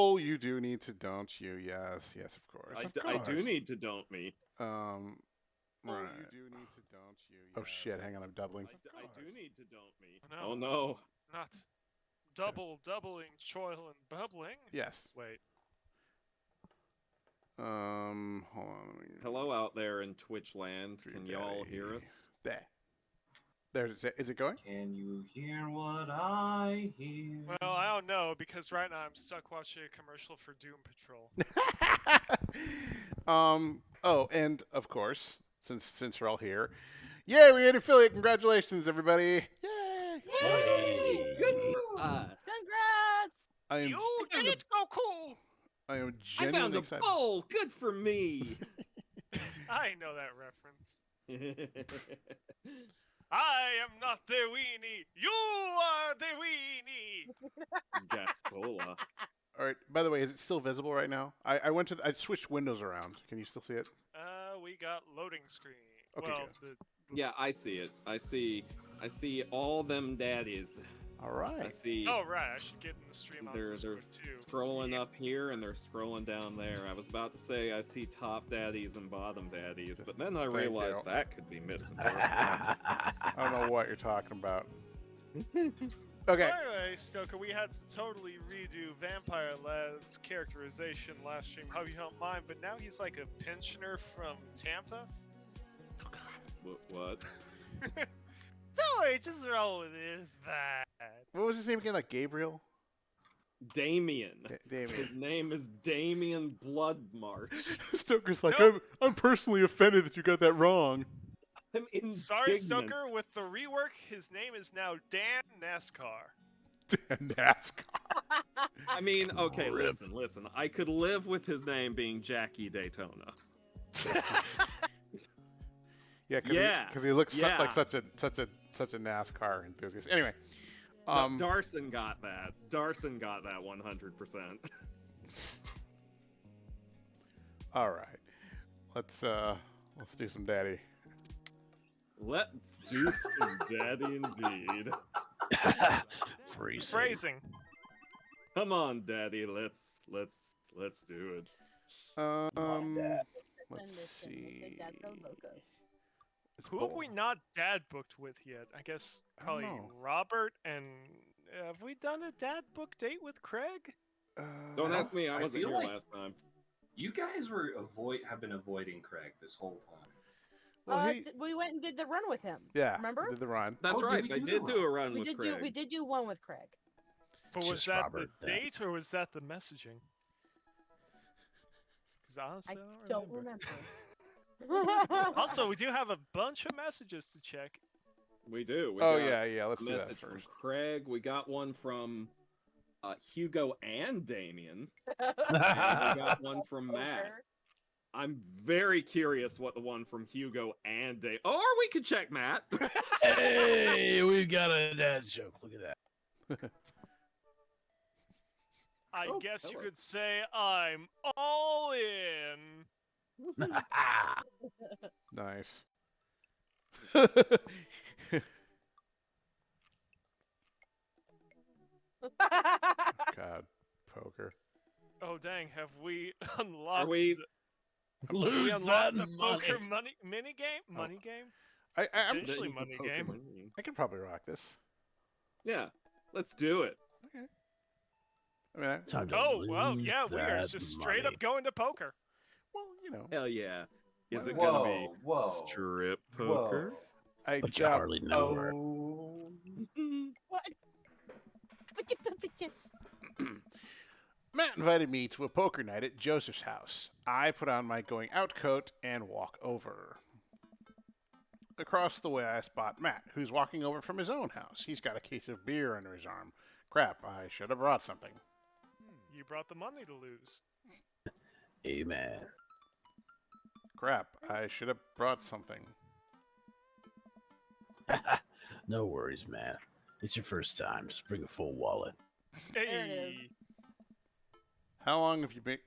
Oh, you do need to, don't you? Yes, yes, of course. I do need to, don't me. Right. You do need to, don't you? Oh shit! Hang on, I'm doubling. I do need to, don't me. Oh, Oh no. Not doubling, choil, and bubbling. Yes. Wait. Hold on. Hello out there in Twitch land. Can y'all hear us? There. There's it. Is it going? Can you hear what I hear? Well, I don't know because right now I'm stuck watching a commercial for Doom Patrol. Oh, and of course, since we're all here, yay! We had affiliate. Congratulations, everybody! Yay! Yay! Good for us. Congrats! You did it, Goku! I am I found genuinely a excited. bowl. Good for me. I know that reference. I am not the weenie. You are the weenie. Gaspola. All right. By the way, is it still visible right now? I switched windows around. Can you still see it? We got loading screen. Okay, well, good. Yeah, I see it. I see all them daddies. All right. I see. Oh right, I should get in the stream on They're Discord too. scrolling up here and they're scrolling down there. I was about to say I see top daddies and bottom daddies, but then I Thank realized you. that could be misinterpreted. I don't know what you're talking about. So Okay. anyway, Stoker, we had to totally redo Vampire Lad's characterization last stream. Hope you don't mind, but now he's like a pensioner from Tampa. Oh God. What? Don't worry, just roll with it. It's bad. What was his name again? Like Gabriel? Damien. Damien. His name is Damien Bloodmarch. Stoker's like, Nope. I'm personally offended that you got that wrong. I'm indignant. Sorry, Stoker. With the rework, his name is now Dan NASCAR. NASCAR. I mean, okay, Rip. listen. I could live with his name being Jackie Daytona. Yeah, because he looks like such a NASCAR enthusiast. Anyway, Darson got that. Darson got that 100%. All right, let's do some daddy. Let's do some daddy indeed. Phrasing. Come on, daddy. Let's do it. Let's see. Who have we not dad booked with yet? I guess probably Robert and have we done a dad book date with Craig? Don't ask me. I wasn't feel here like- last time. You guys have been avoiding Craig this whole time. Well, We went and did the run with him. yeah, Remember? did the run. That's Oh, did right. we They do did the do a run We with did Craig. do one with Craig. But was Just that Robert, the date or was that the messaging? Because honestly, I I don't remember. remember. Also, we do have a bunch of messages to check. We do. We Oh got yeah, let's a do that message from first. Craig. We got one from Hugo and Damien. And we got one from Matt. Poker. I'm very curious what the one from Hugo and Damien. Or we could check Matt. Hey, we've got a dad joke. Look at that. I Oh, guess you hello. could say I'm all in. Nice. God, poker. Oh dang, have we unlocked? Are we? Have we Lose unlocked that the money. poker money mini game? Money game? I'm, Essentially money game. I can probably rock this. Yeah, let's do it. Okay. I mean, Time to Oh well, lose yeah, we are that just straight money. up going to poker. well, you know, Hell yeah. Is it Whoa, gonna be whoa, strip poker? I But you job. hardly know her. Oh. What? Matt invited me to a poker night at Joseph's house. I put on my going out coat and walk over. Across the way, I spot Matt, who's walking over from his own house. He's got a case of beer under his arm. Crap, I should have brought something. You brought the money to lose. Amen. Crap, I should have brought something. No worries, man. It's your first time. Just bring a full wallet. it is. Hey, How long have you been?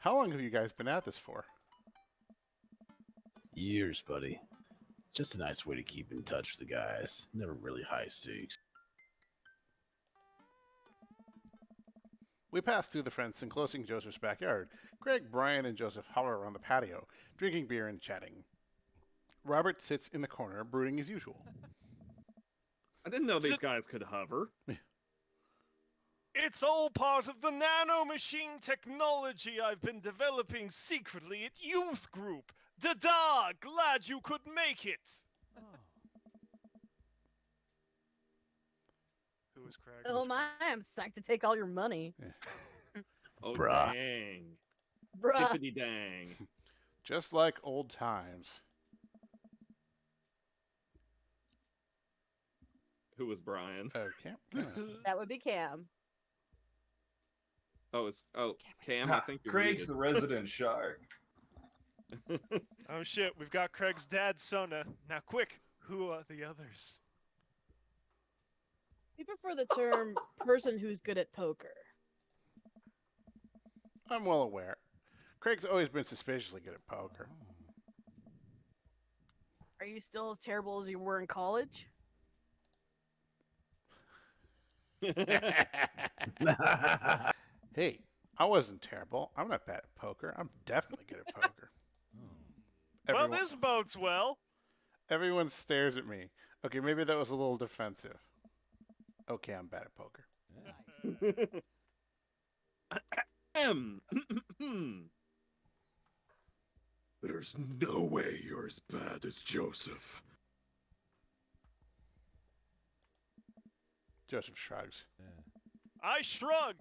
How long have you guys been at this for? Years, buddy. Just a nice way to keep in touch with the guys. Never really high stakes. We pass through the fence, enclosing Joseph's backyard. Craig, Brian, and Joseph hover around the patio, drinking beer and chatting. Robert sits in the corner, brooding as usual. I didn't know these guys could hover. It's all part of the nanomachine technology I've been developing secretly at youth group. Da-da! Glad you could make it! Who is Craig? Oh my, I'm psyched to take all your money. Oh, Bruh. dang. Bruh. Dippity dang. Just like old times. Who was Brian? Okay. That would be Cam. Cam, I think you're Craig's the muted. resident shark. Oh shit, we've got Craig's dad, Sona. Now quick, who are the others? We prefer the term person who's good at poker. I'm well aware. Craig's always been suspiciously good at poker. Are you still as terrible as you were in college? Hey, I wasn't terrible. I'm not bad at poker. I'm definitely good at poker. Everyone, Well, this bodes well. everyone stares at me. Okay, maybe that was a little defensive. Okay, I'm bad at poker. There's no way you're as bad as Joseph. Joseph shrugs. I shrug.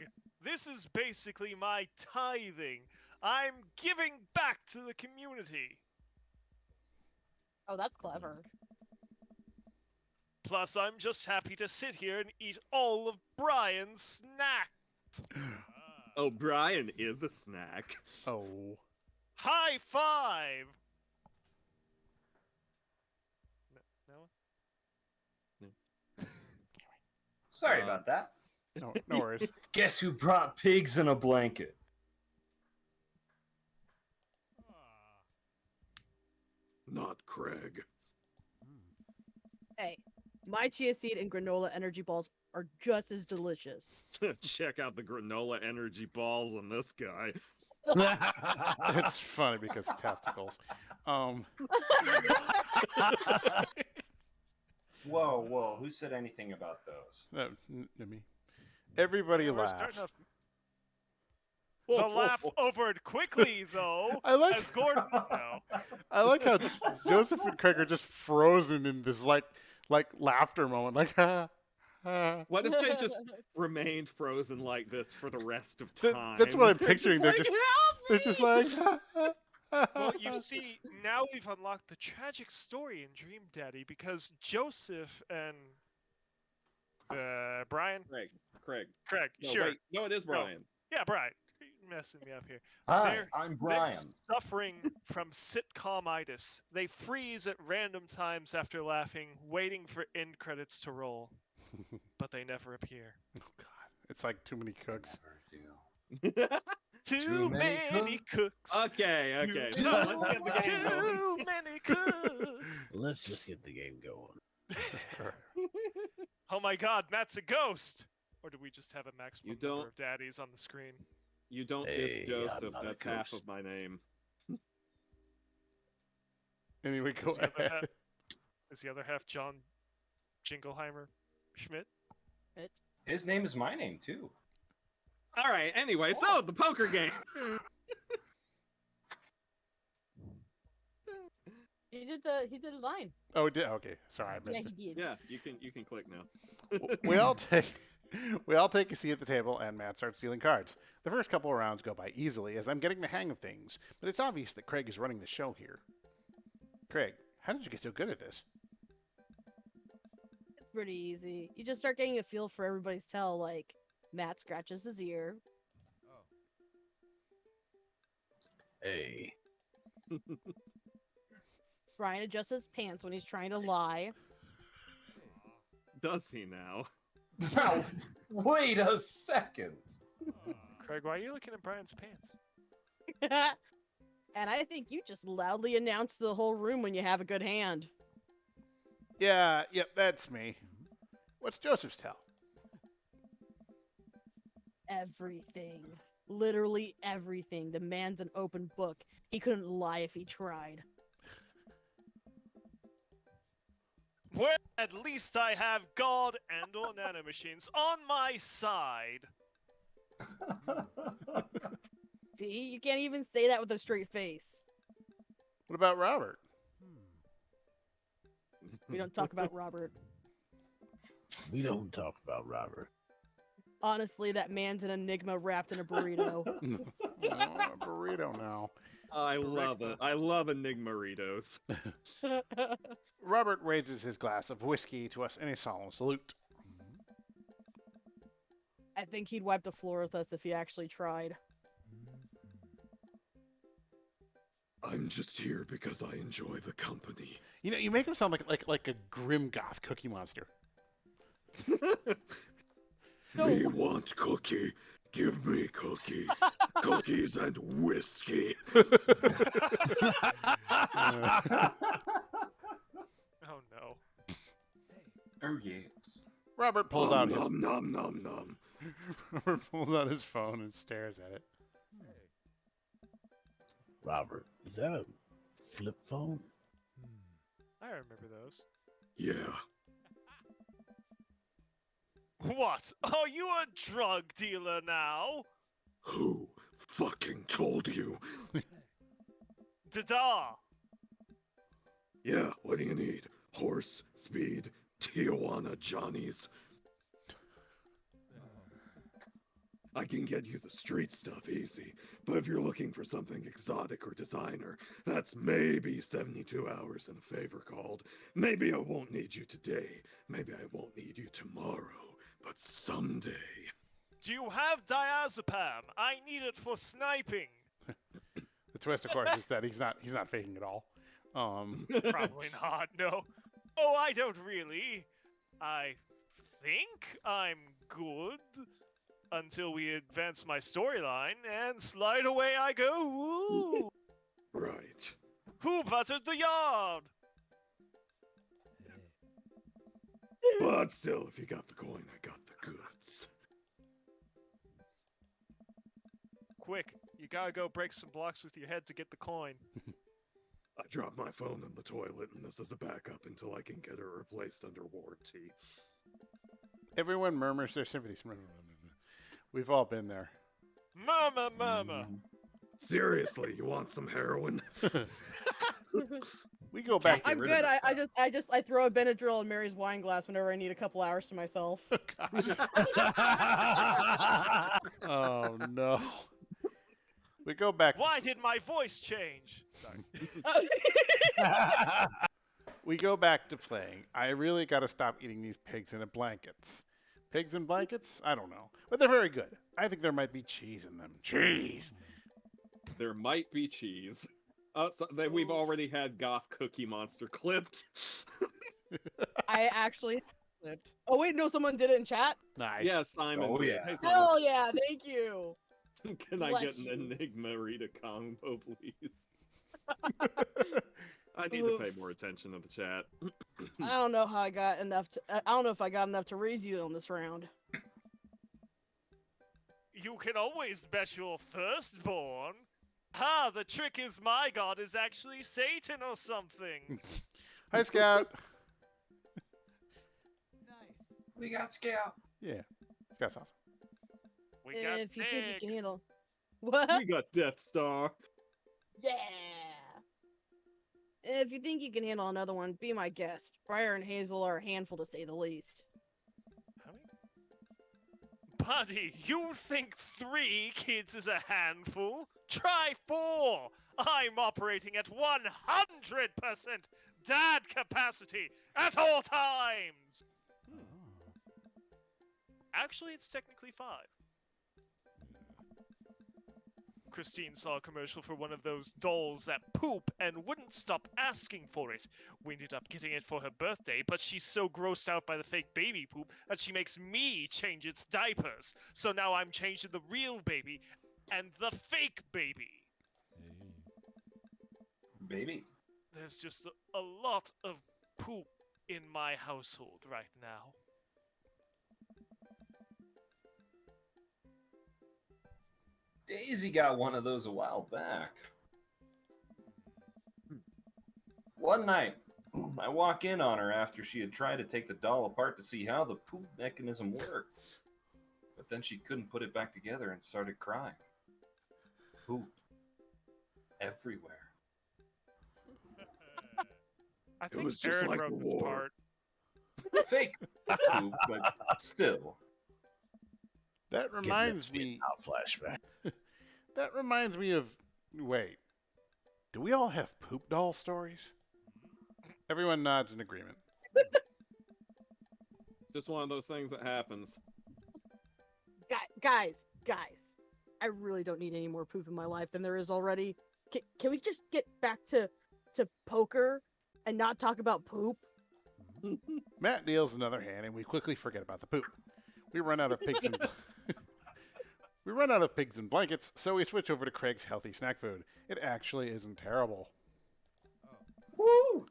This is basically my tithing. I'm giving back to the community. Oh, that's clever. Plus, I'm just happy to sit here and eat all of Brian's snacks. Oh, Brian is a snack. Oh. High five! No? Sorry about that. No worries. Guess who brought pigs in a blanket? Not Craig. Hey, my chia seed and granola energy balls are just as delicious. Check out the granola energy balls on this guy. It's funny because testicles. Whoa, whoa. Who said anything about those? Me. Everybody We're laughs. starting off. The laugh overed quickly, though. I like- As Gordon. No. I like how Joseph and Craig are just frozen in this like laughter moment. Like, ha, ha. What if they just remained frozen like this for the rest of time? That's what I'm They're picturing. They're just "Help they're just me!" like. Ha, ha, ha, Well, ha. you see, now we've unlocked the tragic story in Dream Daddy because Joseph and Brian, Craig. Craig, No, sure, wait. No, it is Brian. yeah, Brian, you're messing me up here. Hi, They're- I'm They're Brian. suffering from sitcomitis. They freeze at random times after laughing, waiting for end credits to roll, but they never appear. Oh God, it's like too many cooks. Never do. Too many cooks. Okay. Too, So let's get the game going. too many cooks. Let's just get the game going. Oh my God, Matt's a ghost. Or do we just have a maximum You don't- number of daddies on the screen? You don't Hey, diss I'm Joseph. not a That's half ghost. of my name. Anyway, go Is the other ahead. half, is the other half John Jingleheimer Schmidt? His name is my name, too. All right. Anyway, so the poker game. He did the line. Oh, it did. Okay, sorry, I Yeah, missed he did. Yeah, you can click now. it. We all take a seat at the table, and Matt starts dealing cards. The first couple of rounds go by easily as I'm getting the hang of things, but it's obvious that Craig is running the show here. Craig, how did you get so good at this? It's pretty easy. You just start getting a feel for everybody's tell, like Matt scratches his ear. Hey. Brian adjusts his pants when he's trying to lie. Does he now? Now, wait a second. Craig, why are you looking at Brian's pants? And I think you just loudly announce to the whole room when you have a good hand. Yeah, yep, that's me. What's Joseph's tell? everything. Literally everything. The man's an open book. He couldn't lie if he tried. Well, at least I have God and or nanomachines on my side. See, you can't even say that with a straight face. What about Robert? We don't talk about Robert. We don't talk about Robert. Honestly, that man's an enigma wrapped in a burrito. Burrito now. I love it. I love Enigmaritos. Robert raises his glass of whiskey to us in a solemn salute. I think he'd wipe the floor with us if he actually tried. I'm just here because I enjoy the company. You know, you make him sound like a grim goth cookie monster. Me want cookie. Give me cookie. Cookies and whiskey. Oh no. Oh yes. Robert pulls out his Nom nom nom nom. Robert pulls out his phone and stares at it. Robert, is that a flip phone? I remember those. Yeah. What? Are you a drug dealer now? Who fucking told you? Dada! Yeah, what do you need? Horse, speed, Tijuana Johnnies. I can get you the street stuff easy, but if you're looking for something exotic or designer, that's maybe 72 hours and a favor called. Maybe I won't need you today, maybe I won't need you tomorrow, but someday. Do you have diazepam? I need it for sniping. The twist, of course, is that he's not faking at all. Probably not, no. Oh, I don't really. I think I'm good. Until we advance my storyline, and slide away I go. Woo! Right. Who buttered the yard? But still, if you got the coin, I got the goods. Quick, you gotta go break some blocks with your head to get the coin. I dropped my phone in the toilet, and this is a backup until I can get it replaced under warranty. Everyone murmurs their sympathies. We've all been there. Murmur, murmur. Seriously, you want some heroin? We go back. Get I'm rid of good. this I throw a Benadryl in Mary's wine glass whenever I need a couple hours to myself. Oh no. We go back. Why did my voice change? Sorry. We go back to playing. I really got to stop eating these pigs in blankets. Pigs in blankets? I don't know. But they're very good. I think there might be cheese in them. Cheese! There might be cheese. We've already had Goth Cookie Monster clipped. I actually flipped. Oh wait, no, someone did it in chat. Nice. Yeah, Simon. Oh, did. yeah. Hey, Simon, Hell yeah, thank you. can I get bless an you. Enigma Rita combo, please? I need to pay more attention to the chat. I don't know how I got enough to. I don't know if I got enough to raise you on this round. You can always bet your firstborn. Ha, the trick is my god is actually Satan or something. Hi, Scout. We got Scout. Yeah. Scout's awesome. We got If you think you Nick. can handle. What? We got Death Star. Yeah. If you think you can handle another one, be my guest. Briar and Hazel are a handful to say the least. Buddy, you think 3 kids is a handful? Try 4! I'm operating at 100% dad capacity at all times! Actually, it's technically 5. Christine saw a commercial for one of those dolls that poop and wouldn't stop asking for it. We ended up getting it for her birthday, but she's so grossed out by the fake baby poop that she makes me change its diapers. So now I'm changing the real baby and the fake baby. Baby. There's just a lot of poop in my household right now. Daisy got one of those a while back. One night, I walk in on her after she had tried to take the doll apart to see how the poop mechanism worked. But then she couldn't put it back together and started crying. Poop. Everywhere. I It think was just Aaron like wrote the this war. part. Fake poop, but still. That Getting reminds that me. Vietnam flashback. That reminds me of. Wait. Do we all have poop doll stories? Everyone nods in agreement. Just one of those things that happens. Guys, I really don't need any more poop in my life than there is already. Can we just get back to poker and not talk about poop? Matt deals another hand, and we quickly forget about the poop. We run out of pigs and we run out of pigs and blankets, so we switch over to Craig's healthy snack food. It actually isn't terrible. Woo!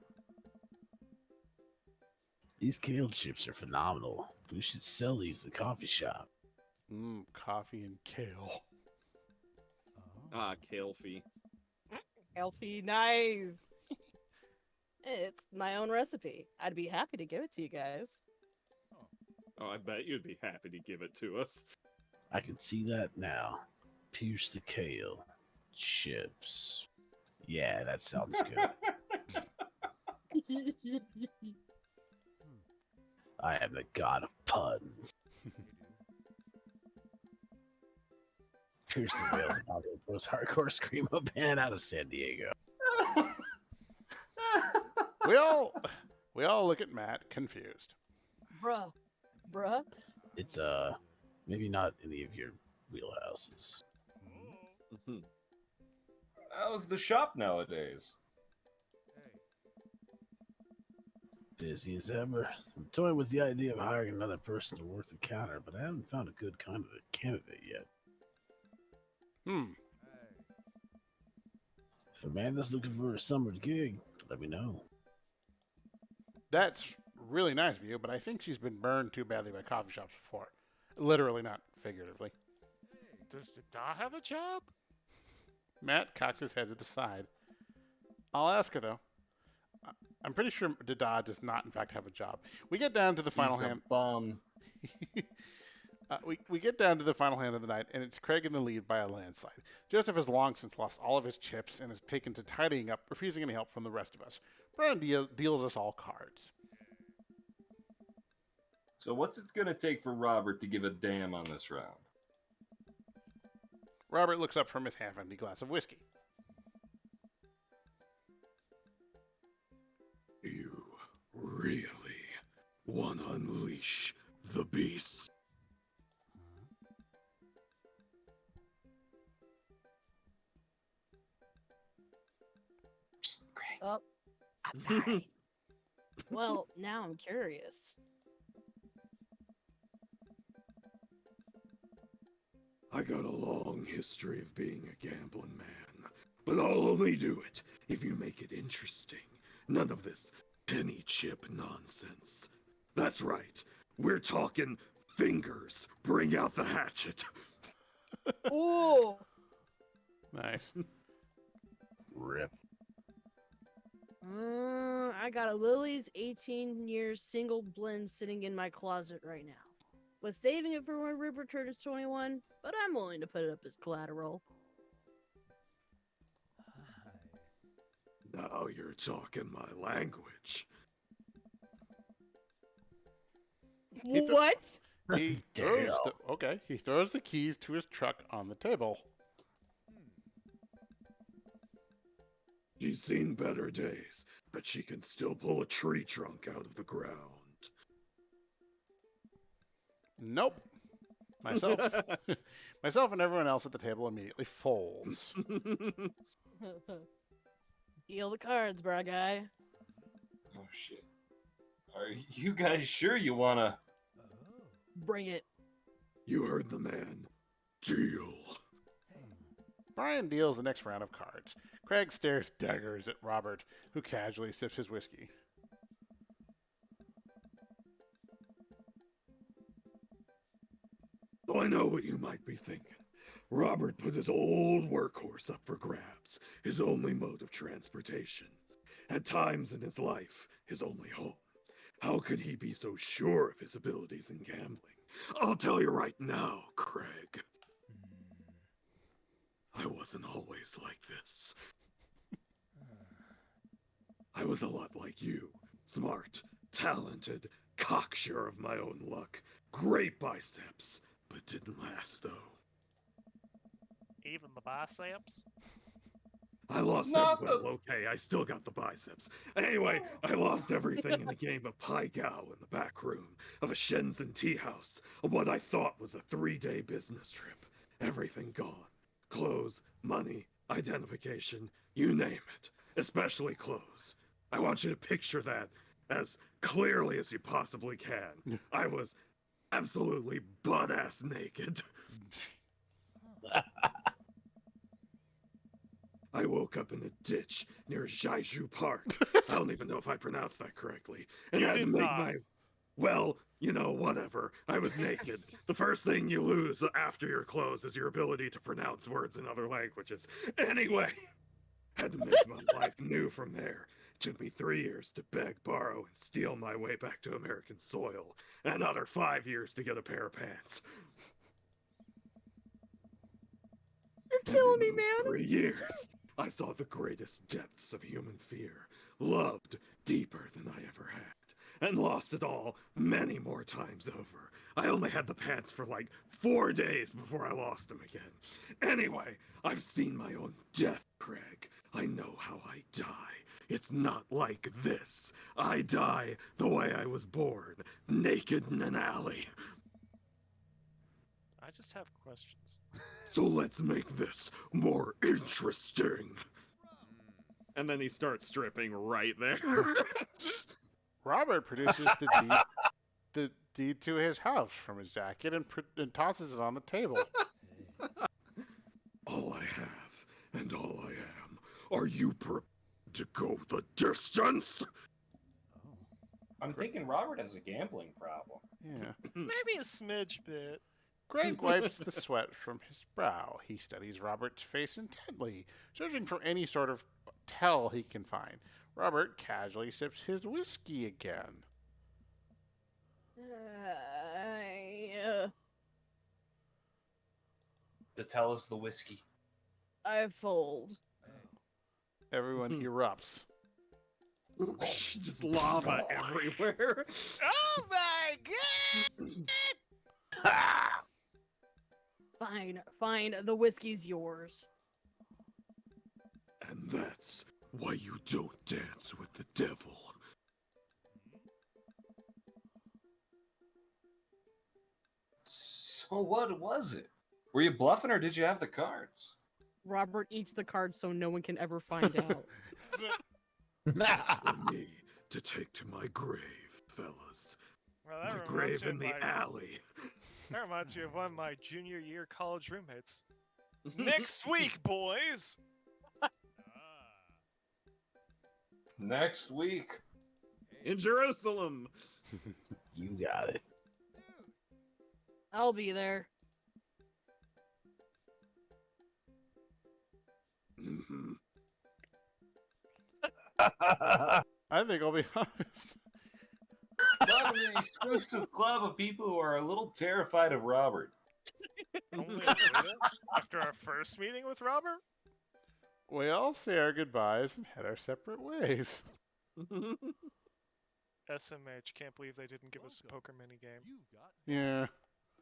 These kale chips are phenomenal. We should sell these at the coffee shop. Coffee and kale. Ah, Kalefy. Healthy, nice. It's my own recipe. I'd be happy to give it to you guys. Oh, I bet you'd be happy to give it to us. I can see that now. Pierce the kale. Chips. Yeah, that sounds good. I am the god of puns. Pierce the veil is probably the most hardcore screamo band out of San Diego. We all look at Matt, confused. Bruh. It's maybe not any of your wheelhouses. Mhm. How's the shop nowadays? Busy as ever. I'm toying with the idea of hiring another person to work the counter, but I haven't found a good kind of candidate yet. If Amanda's looking for a summer gig, let me know. That's really nice of you, but I think she's been burned too badly by coffee shops before. Literally, not figuratively. Does Dada have a job? Matt cocks his head to the side. I'll ask her, though. I'm pretty sure Dada does not, in fact, have a job. We get down to the final He's a hand. bum. We get down to the final hand of the night, and it's Craig in the lead by a landslide. Joseph has long since lost all of his chips and has taken to tidying up, refusing any help from the rest of us. Brian deals us all cards. So what's it gonna take for Robert to give a damn on this round? Robert looks up from his half-empty glass of whiskey. You really want to unleash the beast? Great. Oh, I'm sorry. Well, now I'm curious. I got a long history of being a gambling man, but I'll only do it if you make it interesting. None of this penny chip nonsense. That's right. We're talking fingers. Bring out the hatchet. Ooh. Nice. Rip. I got a Lily's 18 years single blend sitting in my closet right now. Was saving it for when River turns 21, but I'm willing to put it up as collateral. Now you're talking my language. He th- What? He throws he throws the keys to his truck on the table. She's seen better days, but she can still pull a tree trunk out of the ground. Nope. Myself and everyone else at the table immediately folds. Deal the cards, bra guy. Oh shit. Are you guys sure you wanna? Bring it. You heard the man. Deal. Brian deals the next round of cards. Craig stares daggers at Robert, who casually sips his whiskey. I know what you might be thinking. Robert put his old workhorse up for grabs, his only mode of transportation. At times in his life, his only home. How could he be so sure of his abilities in gambling? I'll tell you right now, Craig. I wasn't always like this. I was a lot like you. Smart, talented, cocksure of my own luck. Great biceps, but didn't last, though. Even the biceps? I lost Not well, the- okay, I still got the biceps. Anyway, I lost everything in a game of Pai Gow in the back room of a Shenzhen tea house, of what I thought was a 3-day business trip. Everything gone. Clothes, money, identification, you name it. Especially clothes. I want you to picture that as clearly as you possibly can. I was absolutely butt-ass naked. I woke up in a ditch near Jaiju Park. I don't even know if I pronounced that correctly. And You I had to did make not. my... Well, you know, whatever. I was naked. The first thing you lose after your clothes is your ability to pronounce words in other languages. Anyway, had to make my life new from there. It took me 3 years to beg, borrow, and steal my way back to American soil. Another 5 years to get a pair of pants. You're And killing in me, those man. 3 years, I saw the greatest depths of human fear, loved deeper than I ever had, and lost it all many more times over. I only had the pants for like 4 days before I lost them again. Anyway, I've seen my own death, Craig. I know how I die. It's not like this. I die the way I was born, naked in an alley. I just have questions. So let's make this more interesting. And then he starts stripping right there. Robert produces the deed to his house from his jacket and tosses it on the table. All I have and all I am. Are you prepared to go the distance? I'm thinking Robert has a gambling problem. Yeah. Maybe a smidge bit. Greg wipes the sweat from his brow. He studies Robert's face intently, searching for any sort of tell he can find. Robert casually sips his whiskey again. The tell is the whiskey. I fold. Everyone erupts. Just lava everywhere. Oh my god! Fine, fine. The whiskey's yours. And that's why you don't dance with the devil. So what was it? Were you bluffing or did you have the cards? Robert eats the cards so no one can ever find out. For me to take to my grave, fellas. Well, My that reminds grave me in of the my, alley. that reminds me of one of my junior year college roommates. Next week, boys! Next week. In Jerusalem. You got it. I'll be there. Mhm. I think I'll be honest. Not an exclusive club of people who are a little terrified of Robert. Only a little after our first meeting with Robert? We all say our goodbyes and head our separate ways. SMH, can't believe they didn't give us a poker mini game. Yeah.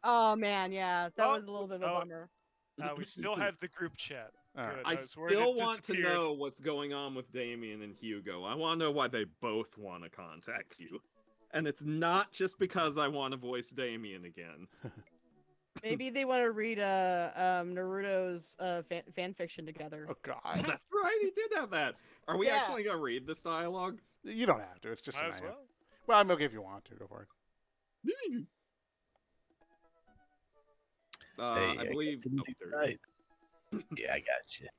Oh man, yeah, that Oh, was a little bit of a oh. bummer. We still have the group chat. All right. Good. I was worried it still want to disappeared. know what's going on with Damien and Hugo. I want to know why they both want to contact you. And it's not just because I want to voice Damien again. Maybe they want to read Naruto's fan fiction together. Oh God. That's right, he did have that. Are we Yeah. actually going to read this dialogue? You don't have to. It's just Might an as idea. well. Well, I'm okay if you want to. Go for it. Hey, I believe. got anything tonight? Yeah, I got you.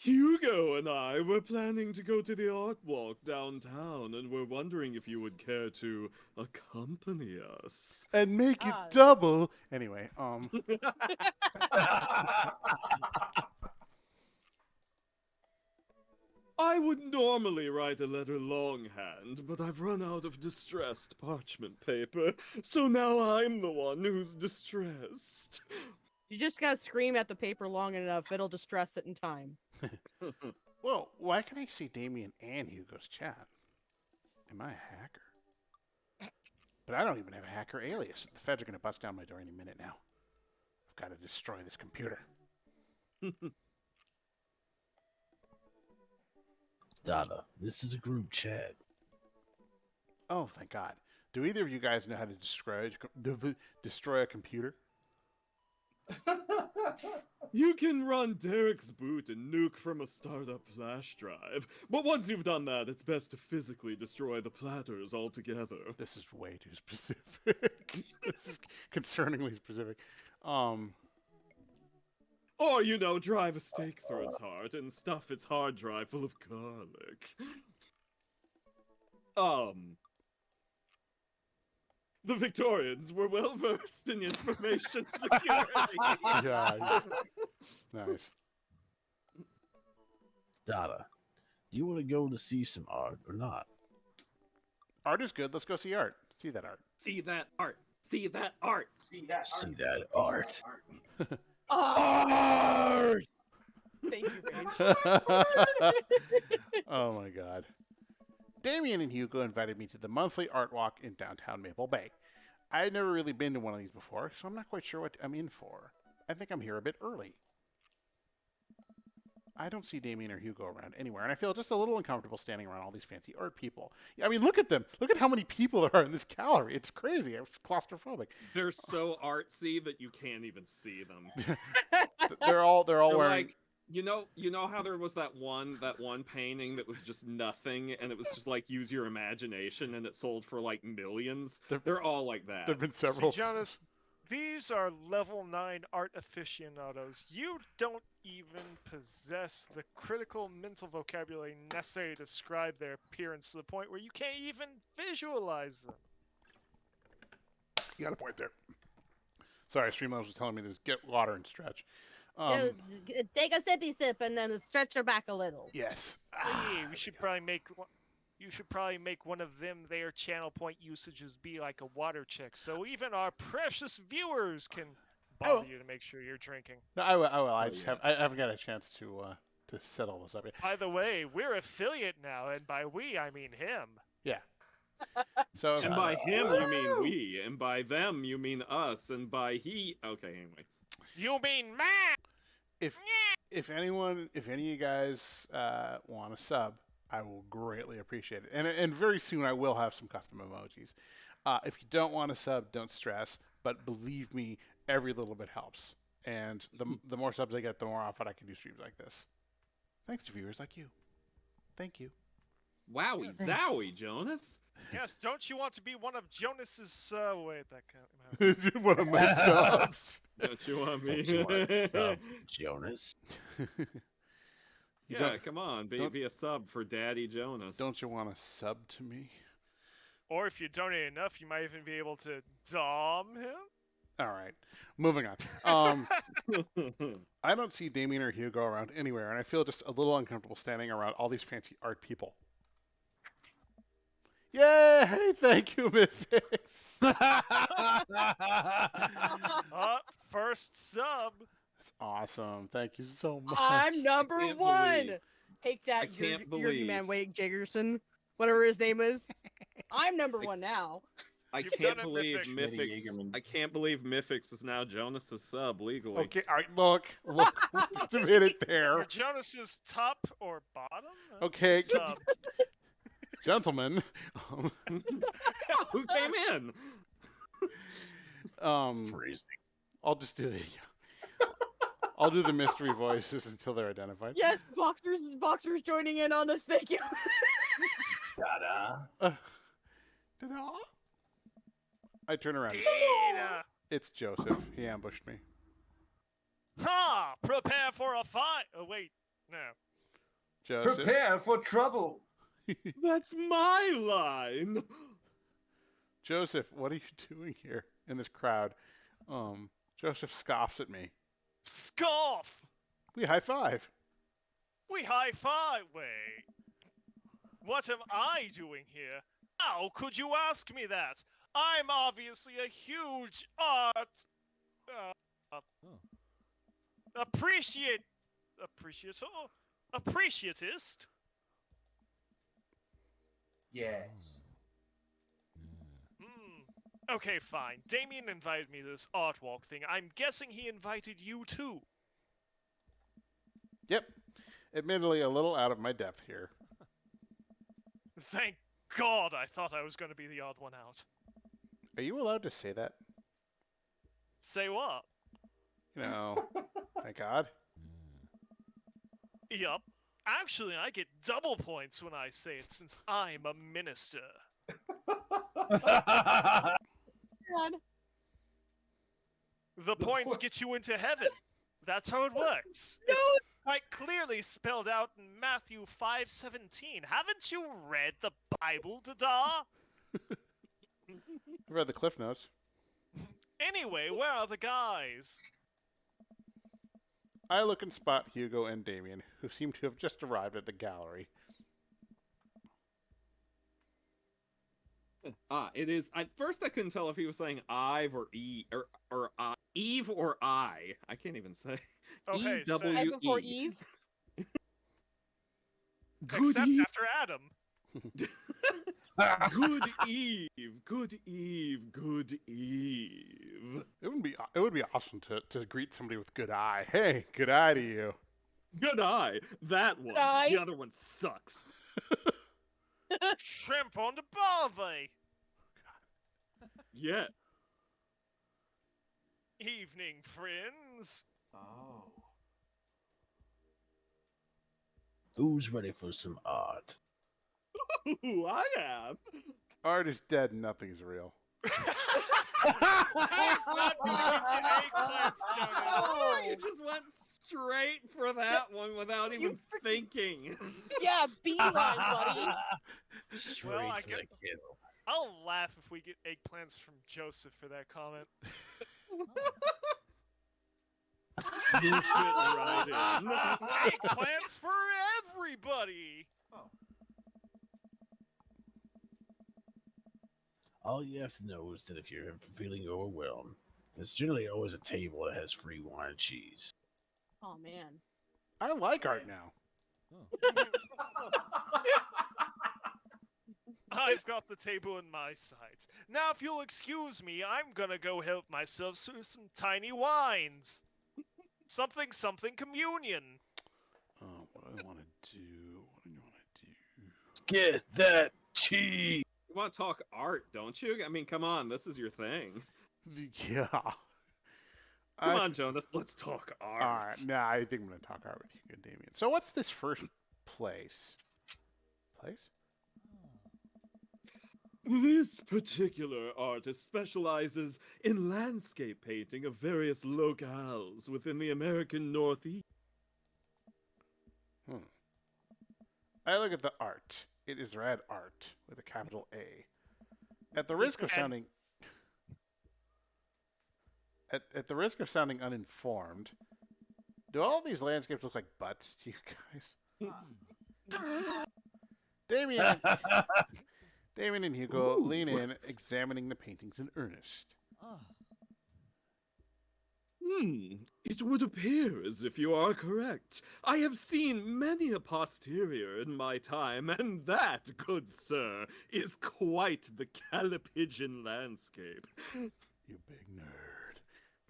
Hugo and I were planning to go to the art walk downtown, and we're wondering if you would care to accompany us. And make it Ah. double. Anyway, I would normally write a letter longhand, but I've run out of distressed parchment paper, so now I'm the one who's distressed. You just gotta scream at the paper long enough, it'll distress it in time. well, why can I see Damien and Hugo's chat? Am I a hacker? But I don't even have a hacker alias. The feds are going to bust down my door any minute now. I've got to destroy this computer. Dada, this is a group chat. Oh, thank God. Do either of you guys know how to destroy a computer? You can run Derek's boot and nuke from a startup flash drive, but once you've done that, it's best to physically destroy the platters altogether. This is way too specific. This is concerningly specific. Or, you know, drive a stake through its heart and stuff its hard drive full of garlic. The Victorians were well versed in information security. Yeah. Nice. Dada, do you want to go to see some art or not? Art is good. Let's go see art. See that art. See that art. See that art. See that See that art. Art! Thank you, Rage. Oh my God. Damien and Hugo invited me to the monthly art walk in downtown Maple Bay. I had never really been to one of these before, so I'm not quite sure what I'm in for. I think I'm here a bit early. I don't see Damien or Hugo around anywhere, and I feel just a little uncomfortable standing around all these fancy art people. I mean, look at them. Look at how many people there are in this gallery. It's crazy. It's claustrophobic. They're so artsy that you can't even see them. They're all They're wearing. like, you know how there was that one painting that was just nothing, and it was just like use your imagination, and it sold for like millions. They're all like that. There've been See, several. Jonas, these are level 9 art aficionados. You don't even possess the critical mental vocabulary necessary to describe their appearance to the point where you can't even visualize them. You got a point there. Sorry, Streamlabs was telling me to just get water and stretch. Take a sippy sip and then stretch your back a little. Yes. Hey, we should probably make you should probably make one of them their channel point usages be like a water check, so even our precious viewers can bother you to make sure you're drinking. No, I will. I just haven't got a chance to set all this up yet. By the way, we're affiliate now, and by we I mean him. Yeah. So And by him you mean we, and by them you mean us, and by he. Okay, anyway. You mean man? if any of you guys want to sub, I will greatly appreciate it. And very soon I will have some custom emojis. If you don't want to sub, don't stress. But believe me, every little bit helps. And the more subs I get, the more often I can do streams like this. Thanks to viewers like you. Thank you. Wowie zowie, Jonas. Yes, don't you want to be one of Jonas's wait, that can't One of my subs. Don't you want me? Don't you want to sub, Jonas? Yeah, come on, be a sub for Daddy Jonas. Don't you want to sub to me? Or if you donate enough, you might even be able to dom him. All right, moving on. I don't see Damien or Hugo around anywhere, and I feel just a little uncomfortable standing around all these fancy art people. Yay! Thank you, Mythix. First sub. That's awesome. Thank you so much. I'm number can't one. believe- Take that, I can't your man believe- Wade Jiggerson, whatever his name is. I'm number one now. I You've can't done it, believe Mythix. Mythix. Jaegerman. I can't believe Mythix is now Jonas's sub legally. Okay, all right, look, just a minute there. Or Jonas's top or bottom? Okay, Sub. gentlemen. Who came in? Freezing. I'll just do the mystery voices until they're identified. Yes, boxers joining in on this. Thank you. Ta-da. Ta-da. I turn around. Data. It's Joseph. He ambushed me. Ha! Prepare for a fight. Oh wait, No. Joseph. Prepare for trouble. That's my line. Joseph, what are you doing here in this crowd? Joseph scoffs at me. Scoff! We high five. We high five. Wait. What am I doing here? How could you ask me that? I'm obviously a huge art appreciatist. Yes. Okay, fine. Damien invited me to this art walk thing. I'm guessing he invited you too. Yep. Admittedly, a little out of my depth here. Thank God I thought I was going to be the odd one out. Are you allowed to say that? Say what? You know, thank God. Yup. Actually, I get double points when I say it since I'm a minister. God. The points get you into heaven. That's how it works. No! It's quite clearly spelled out in Matthew 5:17. Haven't you read the Bible, Dada? I read the Cliff Notes. Anyway, where are the guys? I look and spot Hugo and Damien, who seem to have just arrived at the gallery. It is. At first, I couldn't tell if he was saying Ive or E or Eve or I. I can't even say. Okay, E-W-E. say- Right before Eve. Good Except Eve. after Adam. Good Eve. Good Eve. Good Eve. It would be awesome to greet somebody with good eye. Hey, good eye to you. Good eye. That one. eye. The other one sucks. Shrimp on the barbie. Yeah. Evening, friends. Oh. Who's ready for some art? Ooh, I am. Art is dead and nothing's real. I'm not gonna get you eggplants, Jonas. Oh, you just went straight for that one without even thinking. Yeah, beeline, buddy. Straight Well, I for get- the kill. I'll laugh if we get eggplants from Joseph for that comment. You fit right in. Eggplants for everybody. All you have to know is that if you're feeling overwhelmed, there's generally always a table that has free wine and cheese. Oh man. I like art now. I've got the table in my sights. Now, if you'll excuse me, I'm gonna go help myself through some tiny wines. Something communion. Oh, what do I want to do? What do you want to do? Get that cheese! You want to talk art, don't you? I mean, come on, this is your thing. Yeah. Come on, Jonas, let's talk art. All right. Nah, I think I'm going to talk art with you, good Damien. So what's this first place? Place? This particular artist specializes in landscape painting of various locales within the American Northeast. I look at the art. It is red art with a capital A. At the risk of sounding at the risk of sounding uninformed, do all these landscapes look like butts to you guys? Damien and Hugo lean in, examining the paintings in earnest. It would appear as if you are correct. I have seen many a posterior in my time, and that, good sir, is quite the calipigian landscape. You big nerd.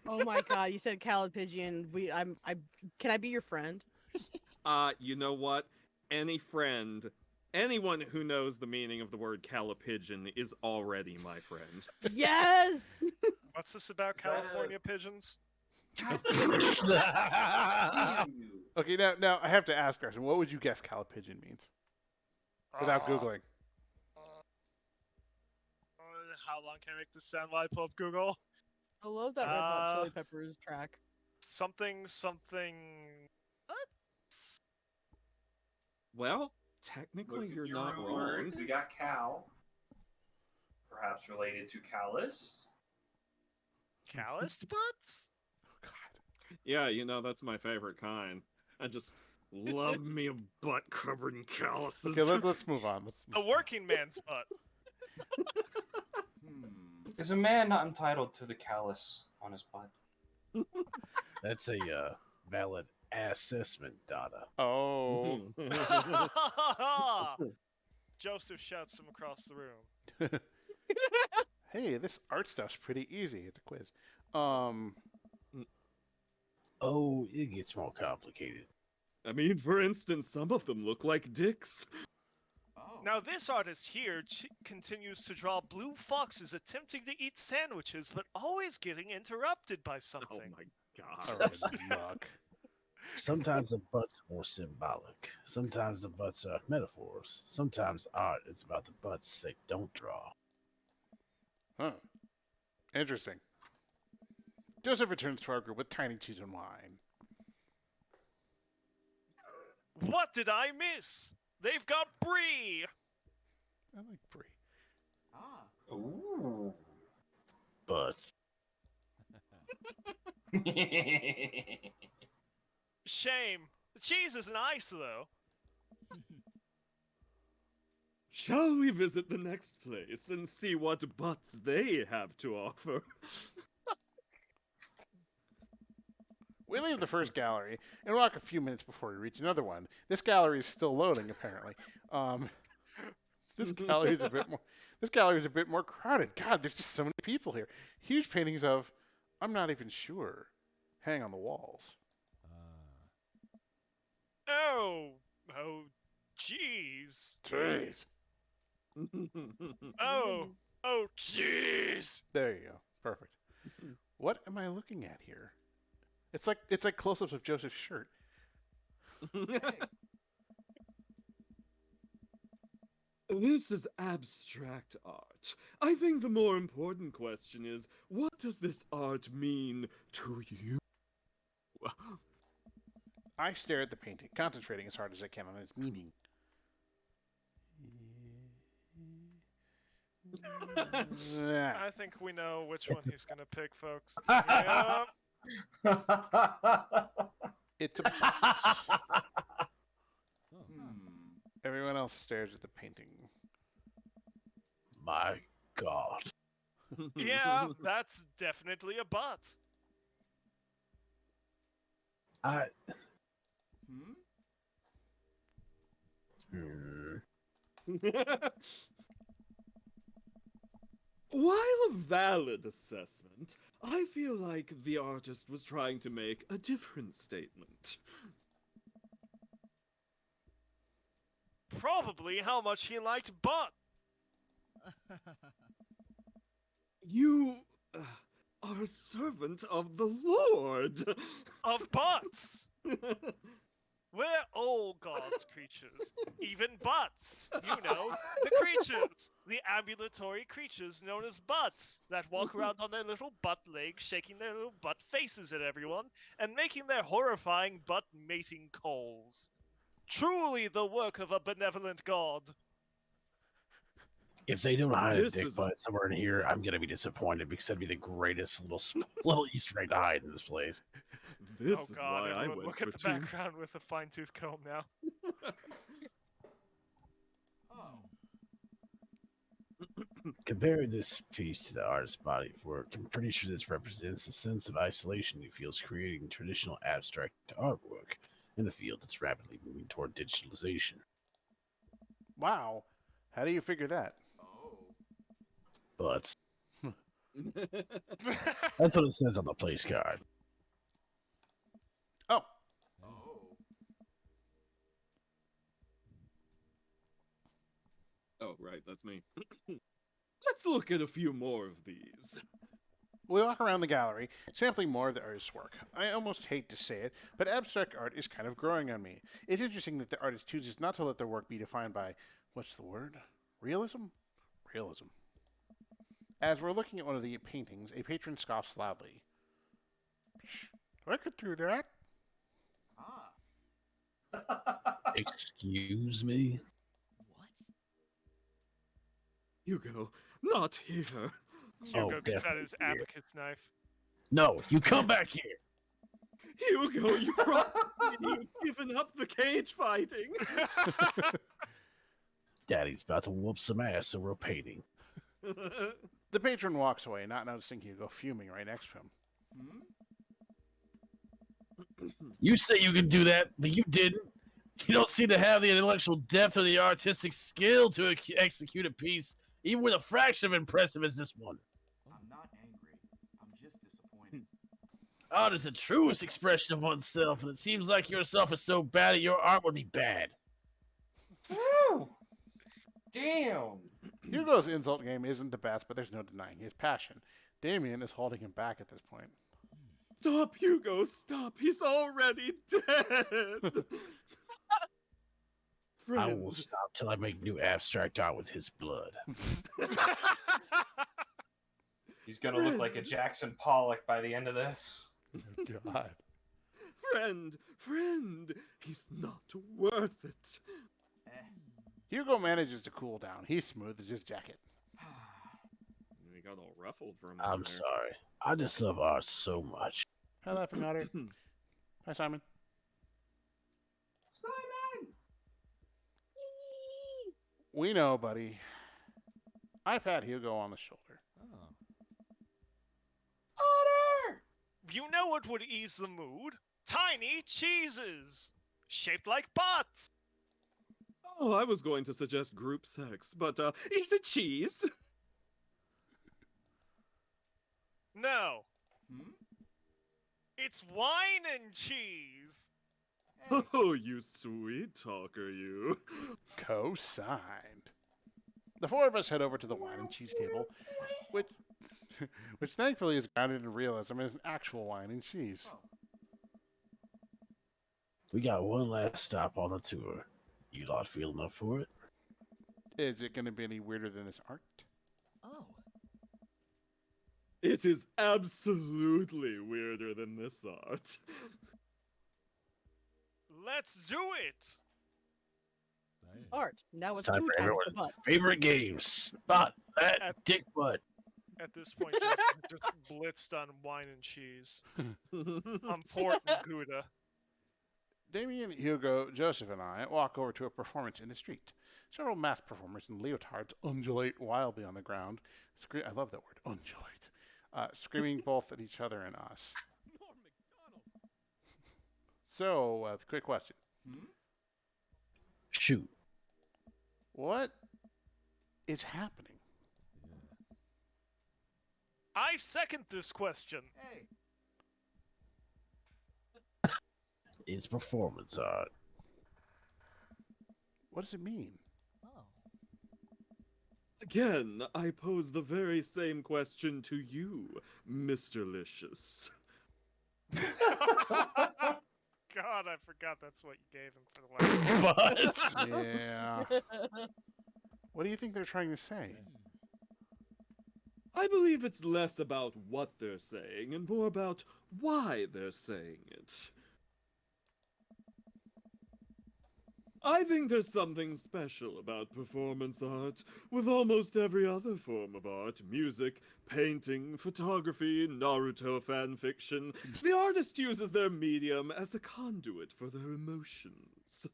Oh my god, you said calipigian. Can I be your friend? You know what? Any friend, anyone who knows the meaning of the word calipigian is already my friend. Yes! What's this about Is that a- California pigeons? Okay, now I have to ask, Carson, what would you guess calipigian means? Without Googling. How long can I make this sound while I pull up Google? I love that Red Hot Chili Peppers track. Something. What? Well, technically Look at you're your not own wrong. words. We got cow. Perhaps related to callus. Calloused butts? God. Yeah, that's my favorite kind. I just love me a butt covered in calluses. Okay, let's move on. A working man's butt. Is a man not entitled to the callus on his butt? That's a valid assessment, Dada. Oh. Joseph shouts from across the room. Hey, this art stuff's pretty easy. It's a quiz. Oh, it gets more complicated. I mean, for instance, some of them look like dicks. Now this artist here continues to draw blue foxes attempting to eat sandwiches, but always getting interrupted by Oh something. my All god. right, luck. Sometimes the butts are more symbolic. Sometimes the butts are metaphors. Sometimes art is about the butts they don't draw. Huh. Interesting. Joseph returns to our group with tiny cheese and wine. What did I miss? They've got brie! I like brie. Ooh. Butts. Shame. The cheese isn't ice, though. Shall we visit the next place and see what butts they have to offer? We leave the first gallery and walk a few minutes before we reach another one. This gallery is still loading, apparently. This gallery is a bit more. This gallery is a bit more crowded. God, there's just so many people here. Huge paintings of, I'm not even sure, hang on the walls. Oh, jeez. Jeez. Oh, jeez. There you go. Perfect. What am I looking at here? It's like close-ups of Joseph's shirt. This is abstract art. I think the more important question is, what does this art mean to you? I stare at the painting, concentrating as hard as I can on its meaning. I think we know which one he's gonna pick, folks. Yep. It's a box. Everyone else stares at the painting. My God. Yeah, that's definitely a butt. I. While a valid assessment, I feel like the artist was trying to make a different statement. Probably how much he liked butt. You are a servant of the Lord. Of butts. We're all God's creatures. Even butts. You know, the creatures. The ambulatory creatures known as butts that walk around on their little butt legs, shaking their little butt faces at everyone, and making their horrifying butt mating calls. Truly the work of a benevolent God. If they don't hide a This dick is- butt somewhere in here, I'm gonna be disappointed because that'd be the greatest little Easter egg to hide in this place. This Oh is God, why I everyone went look for at the two. background with a fine-tooth comb now. Compare this piece to the artist's body of work. I'm pretty sure this represents the sense of isolation he feels creating traditional abstract artwork in a field that's rapidly moving toward digitalization. Wow. How do you figure that? But that's what it says on the place card. Oh. Oh, right, that's me. Let's look at a few more of these. We walk around the gallery, sampling more of the artist's work. I almost hate to say it, but abstract art is kind of growing on me. It's interesting that the artist chooses not to let their work be defined by, what's the word? Realism? Realism. As we're looking at one of the paintings, a patron scoffs loudly. I could do that. Excuse me? What? Hugo, not here. Hugo Oh, gets out his definitely here. abacus knife. No, you come back here. Hugo, you you've given up the cage fighting. Daddy's about to whoop some ass, so we're painting. The patron walks away, not noticing Hugo fuming right next to him. You say you can do that, but you didn't. You don't seem to have the intellectual depth or the artistic skill to execute a piece, even with a fraction of impressive as this one. I'm not angry. I'm just disappointed. Art is the truest expression of oneself, and it seems like yourself is so bad that your art would be bad. Woo! Damn. Hugo's insult game isn't the best, but there's no denying his passion. Damien is holding him back at this point. Stop, Hugo, stop. He's already dead. I will Friend, stop till I make new abstract art with his blood. He's gonna look like a Jackson Pollock by the end of this. God. friend, he's not worth it. Eh. Hugo manages to cool down. He's smooth as his jacket. He got all ruffled for a moment. I'm there. sorry. I just love art so much. Hi, Laughing Otter. Hi, Simon. We know, buddy. I pat Hugo on the shoulder. You know what would ease the mood? Tiny cheeses! Shaped like butts! Oh, I was going to suggest group sex, but is it cheese? No. Hmm? It's wine and cheese! Hey, Oh, you sweet talker, you. Co-signed. The four of us head over to the wine and cheese table, which thankfully is grounded in realism and is an actual wine and cheese. We got one last stop on the tour. You lot feeling up for it? Is it going to be any weirder than his art? oh. It is absolutely weirder than this art. Let's do it! Art. Now It's it's time 2 for times the everyone's butt. favorite game. Spot that At- dick butt. At this point, just blitzed on wine and cheese. On port and Gouda. Damien, Hugo, Joseph, and I walk over to a performance in the street. Several masked performers in leotards undulate wildly on the ground. I love that word, undulate. Screaming both at each other and us. So, quick question. Shoot. What is happening? I second this question. Hey. It's performance art. What does it mean? Oh. Again, I pose the very same question to you, Mr. Licious. God, I forgot that's what you gave him for the last. But Yeah. What do you think they're trying to say? I believe it's less about what they're saying and more about why they're saying it. I think there's something special about performance art. With almost every other form of art, music, painting, photography, Naruto fanfiction, the artist uses their medium as a conduit for their emotions.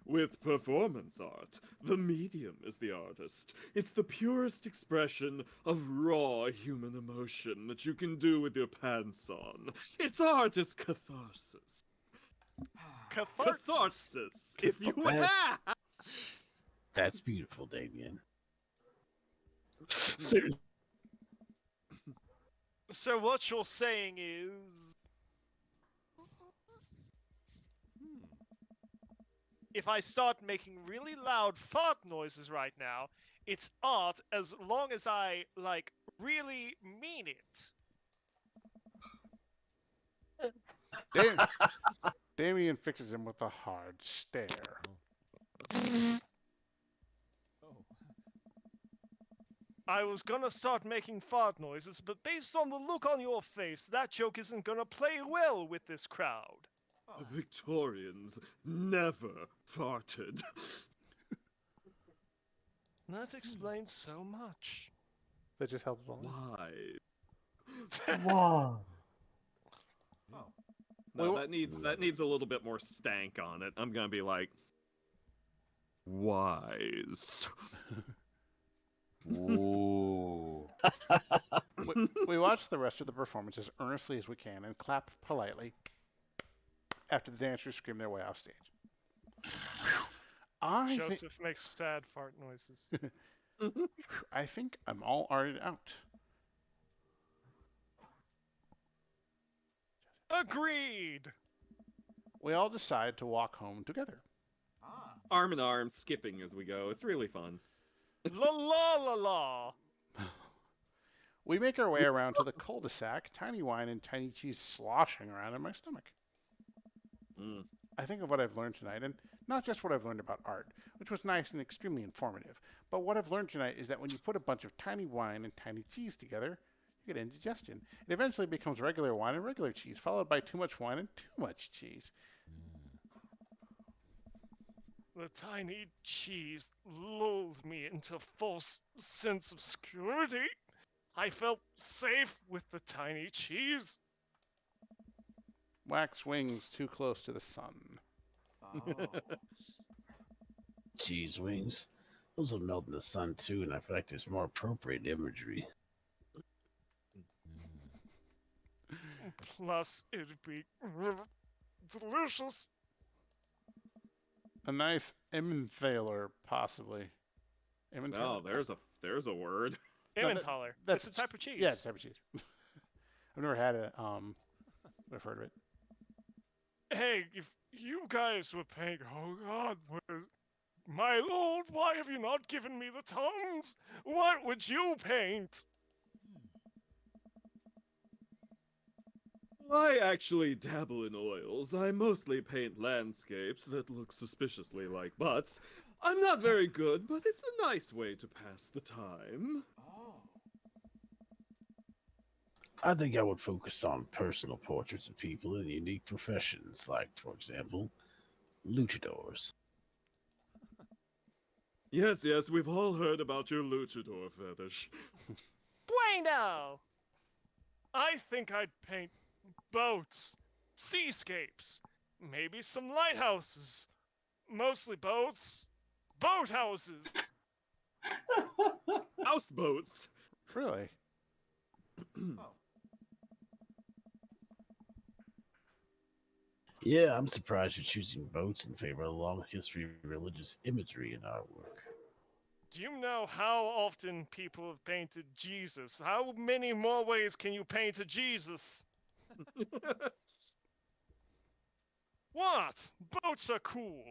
With performance art, the medium is the artist. It's the purest expression of raw human emotion that you can do with your pants on. Its art is catharsis. Catharsis, if you will. that's beautiful, Damien. Seriously. So what you're saying is... If I start making really loud fart noises right now, it's art as long as I, like, really mean it. Damien fixes him with a hard stare. I was gonna start making fart noises, but based on the look on your face, that joke isn't gonna play well with this crowd. The Victorians never farted. That explains so much. That just helps along. Why? Wow. Oh. No, Well, that needs a little bit more stank on it. I'm gonna be like, wise. Ooh. we watch the rest of the performance as earnestly as we can and clap politely after the dancers scream their way off stage. Joseph makes sad fart noises. I think I'm all arted out. Agreed! We all decide to walk home together. Ah. Arm in arm, skipping as we go. It's really fun. La la la la! We make our way around to the cul-de-sac, tiny wine and tiny cheese sloshing around in my stomach. Mm. I think of what I've learned tonight, and not just what I've learned about art, which was nice and extremely informative, but what I've learned tonight is that when you put a bunch of tiny wine and tiny cheese together, you get indigestion. It eventually becomes regular wine and regular cheese, followed by too much wine and too much cheese. The tiny cheese lulled me into a false sense of security. I felt safe with the tiny cheese. Wax wings too close to the sun. Oh. Cheese wings. Those will melt in the sun too, and I feel like there's more appropriate imagery. Plus, it'd be delicious. A nice Emmentaler, possibly. Emmentaler? Oh, there's a word. No, Emmentaler. that's It's a type of cheese. Yeah, it's a type of cheese. I've never had it. I've heard of it. Hey, if you guys were paying, oh God, my lord, why have you not given me the tongues? What would you paint? I actually dabble in oils. I mostly paint landscapes that look suspiciously like butts. I'm not very good, but it's a nice way to pass the time. Oh. I think I would focus on personal portraits of people in unique professions, like, for example, luchadors. Yes, we've all heard about your luchador fetish. Bueno! I think I'd paint boats, seascapes, maybe some lighthouses. Mostly boats. Boathouses! Houseboats. Really? Oh. Yeah, I'm surprised you're choosing boats in favor of a long history of religious imagery in artwork. Do you know how often people have painted Jesus? How many more ways can you paint a Jesus? What? Boats are cool.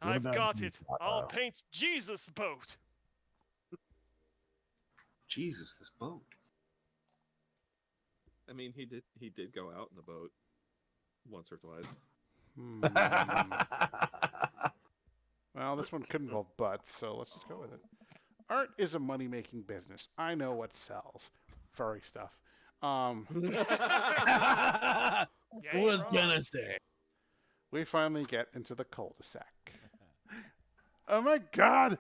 What I've about got you, it. I'll Papa? paint Jesus' boat. Jesus, this boat. I mean, he did go out in a boat once or twice. Well, this one could involve butts, so let's just go with it. Art is a money-making business. I know what sells. Furry stuff. Yeah, you're Was wrong. gonna say. We finally get into the cul-de-sac. Oh my god!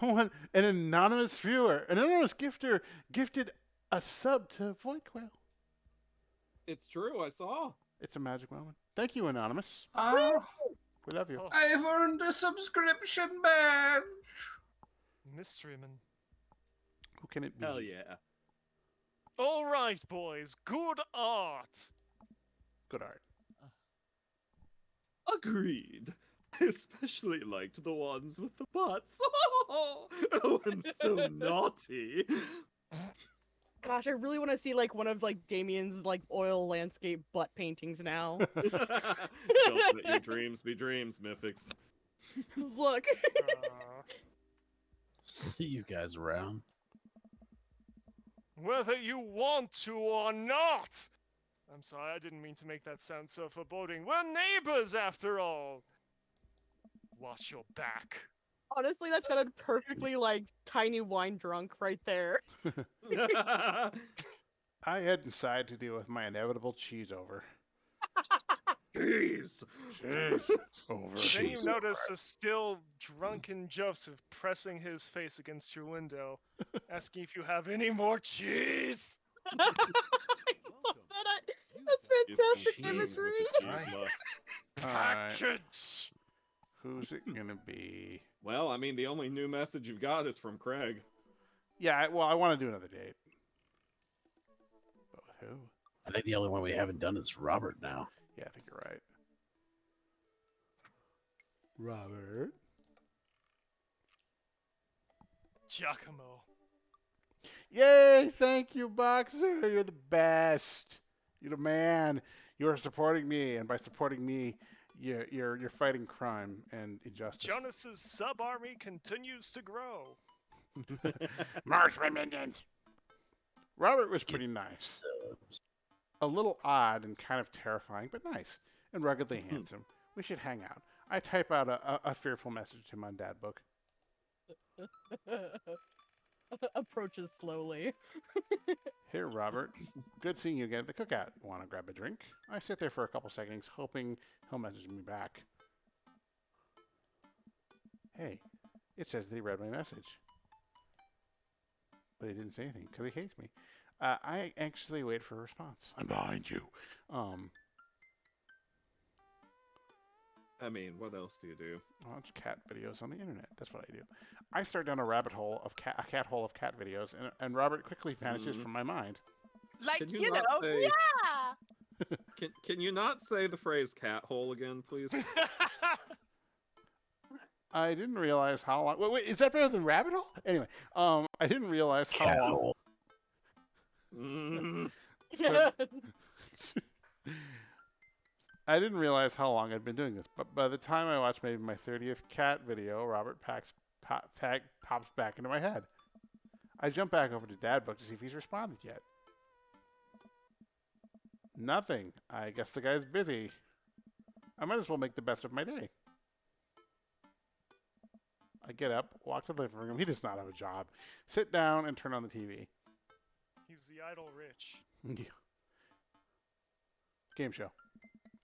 An anonymous viewer, an anonymous gifter gifted a sub to Void Quail. It's true, I saw. It's a magic moment. Thank you, Anonymous. We love you. Oh, I've earned a subscription badge. mysteryman. Who can it be? Hell yeah. All right, boys. Good art. Good art. Agreed. I especially liked the ones with the butts. Oh, I'm so naughty. Gosh, I really want to see like one of like Damien's like oil landscape butt paintings now. Don't let your dreams be dreams, Mythics. Look. See you guys around. Whether you want to or not. I'm sorry, I didn't mean to make that sound so foreboding. We're neighbors, after all. Watch your back. Honestly, that sounded perfectly like tiny wine drunk right there. I head inside to deal with my inevitable cheese over. Jeez. Cheese over. Then you Jeez. notice a still drunken Joseph pressing his face against your window, asking if you have any more cheese. I love that. That's It's fantastic cheese imagery. with a cheese Right. lust. All right. Package. Who's it gonna be? Well, I mean, the only new message you've got is from Craig. Yeah, I want to do another date. But with who? I think the only one we haven't done is Robert now. Yeah, I think you're right. Robert. Giacomo. Yay! Thank you, Boxer. You're the best. You're the man. You are supporting me, and by supporting me, you're fighting crime and injustice. Jonas's sub-army continues to grow. March my minions. Robert was pretty nice. A little odd and kind of terrifying, but nice and ruggedly handsome. We should hang out. I type out a fearful message to him on Dad Book. Approaches slowly. Here, Robert. Good seeing you again at the cookout. Want to grab a drink? I sit there for a couple seconds, hoping he'll message me back. Hey, it says that he read my message. But he didn't say anything because he hates me. I anxiously wait for a response. I'm behind you. I mean, what else do you do? Watch cat videos on the internet. That's what I do. I start down a rabbit hole of a cat hole of cat videos, and Robert quickly vanishes from my mind. Like, Can you you know, not say- yeah! Can you not say the phrase cat hole again, please? I didn't realize how long. Wait, is that better than rabbit hole? Anyway, I didn't realize how long. Cattle. Mm. I didn't realize how long I'd been doing this, but by the time I watched maybe my 30th cat video, Robert pops back into my head. I jump back over to Dad Book to see if he's responded yet. Nothing. I guess the guy's busy. I might as well make the best of my day. I get up, walk to the living room. He does not have a job. Sit down and turn on the TV. He's the idle rich. Game show.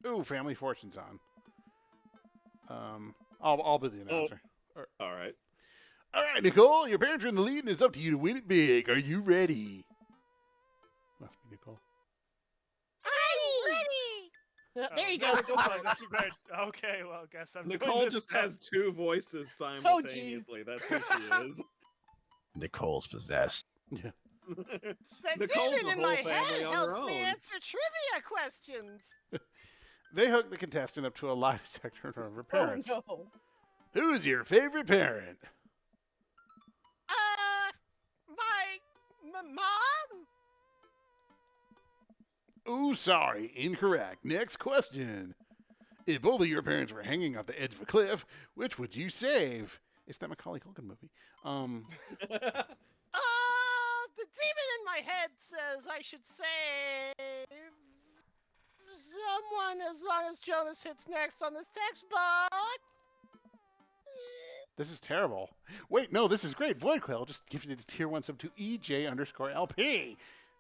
Ooh, Family Fortune's on. I'll be the announcer. All right. All right, Nicole, your parents are in the lead, and it's up to you to win it big. Are you ready? Must be Nicole. There you go. That's fine, that's great. Okay, well, guess I'm doing Nicole this just stuff. has two voices simultaneously. That's who she is. Nicole's possessed. Yeah. The Nicole's demon the in whole my family head on helps their me own. answer trivia questions. They hook the contestant up to a lie detector in front of her parents. Oh no. Who's your favorite parent? My mom? Ooh, sorry, incorrect. Next question. If both of your parents were hanging off the edge of a cliff, which would you save? It's that Macaulay Culkin movie. The demon in my head says I should save someone as long as Jonas hits next on this textbook. This is terrible. Wait, no, this is great. Void Quail just gifted a tier 1 sub to EJ_LP.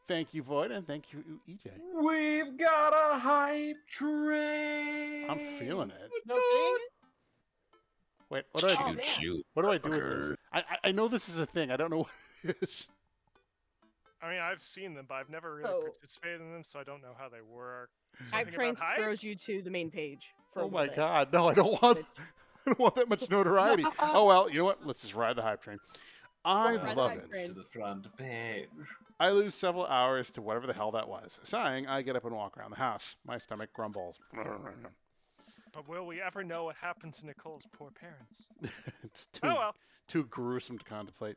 Thank you, Void, and thank you, EJ. We've got a hype train. I'm feeling it. No kidding? Wait, what do I do? Oh, man. Shoot. What do I do with this? I know this is a thing. I don't know what it is. I mean, I've seen them, but I've never really So- participated in them, so I don't know how they work. Hype Something Train about hype? throws you to the main page. For a Oh little my bit. God! No, I don't want. I don't want that much notoriety. Oh well, you know what? Let's just ride the hype train. I Ride the love hype it. train. To the front page. I lose several hours to whatever the hell that was. Sighing, I get up and walk around the house. My stomach grumbles. But will we ever know what happened to Nicole's poor parents? It's Oh well. too gruesome to contemplate.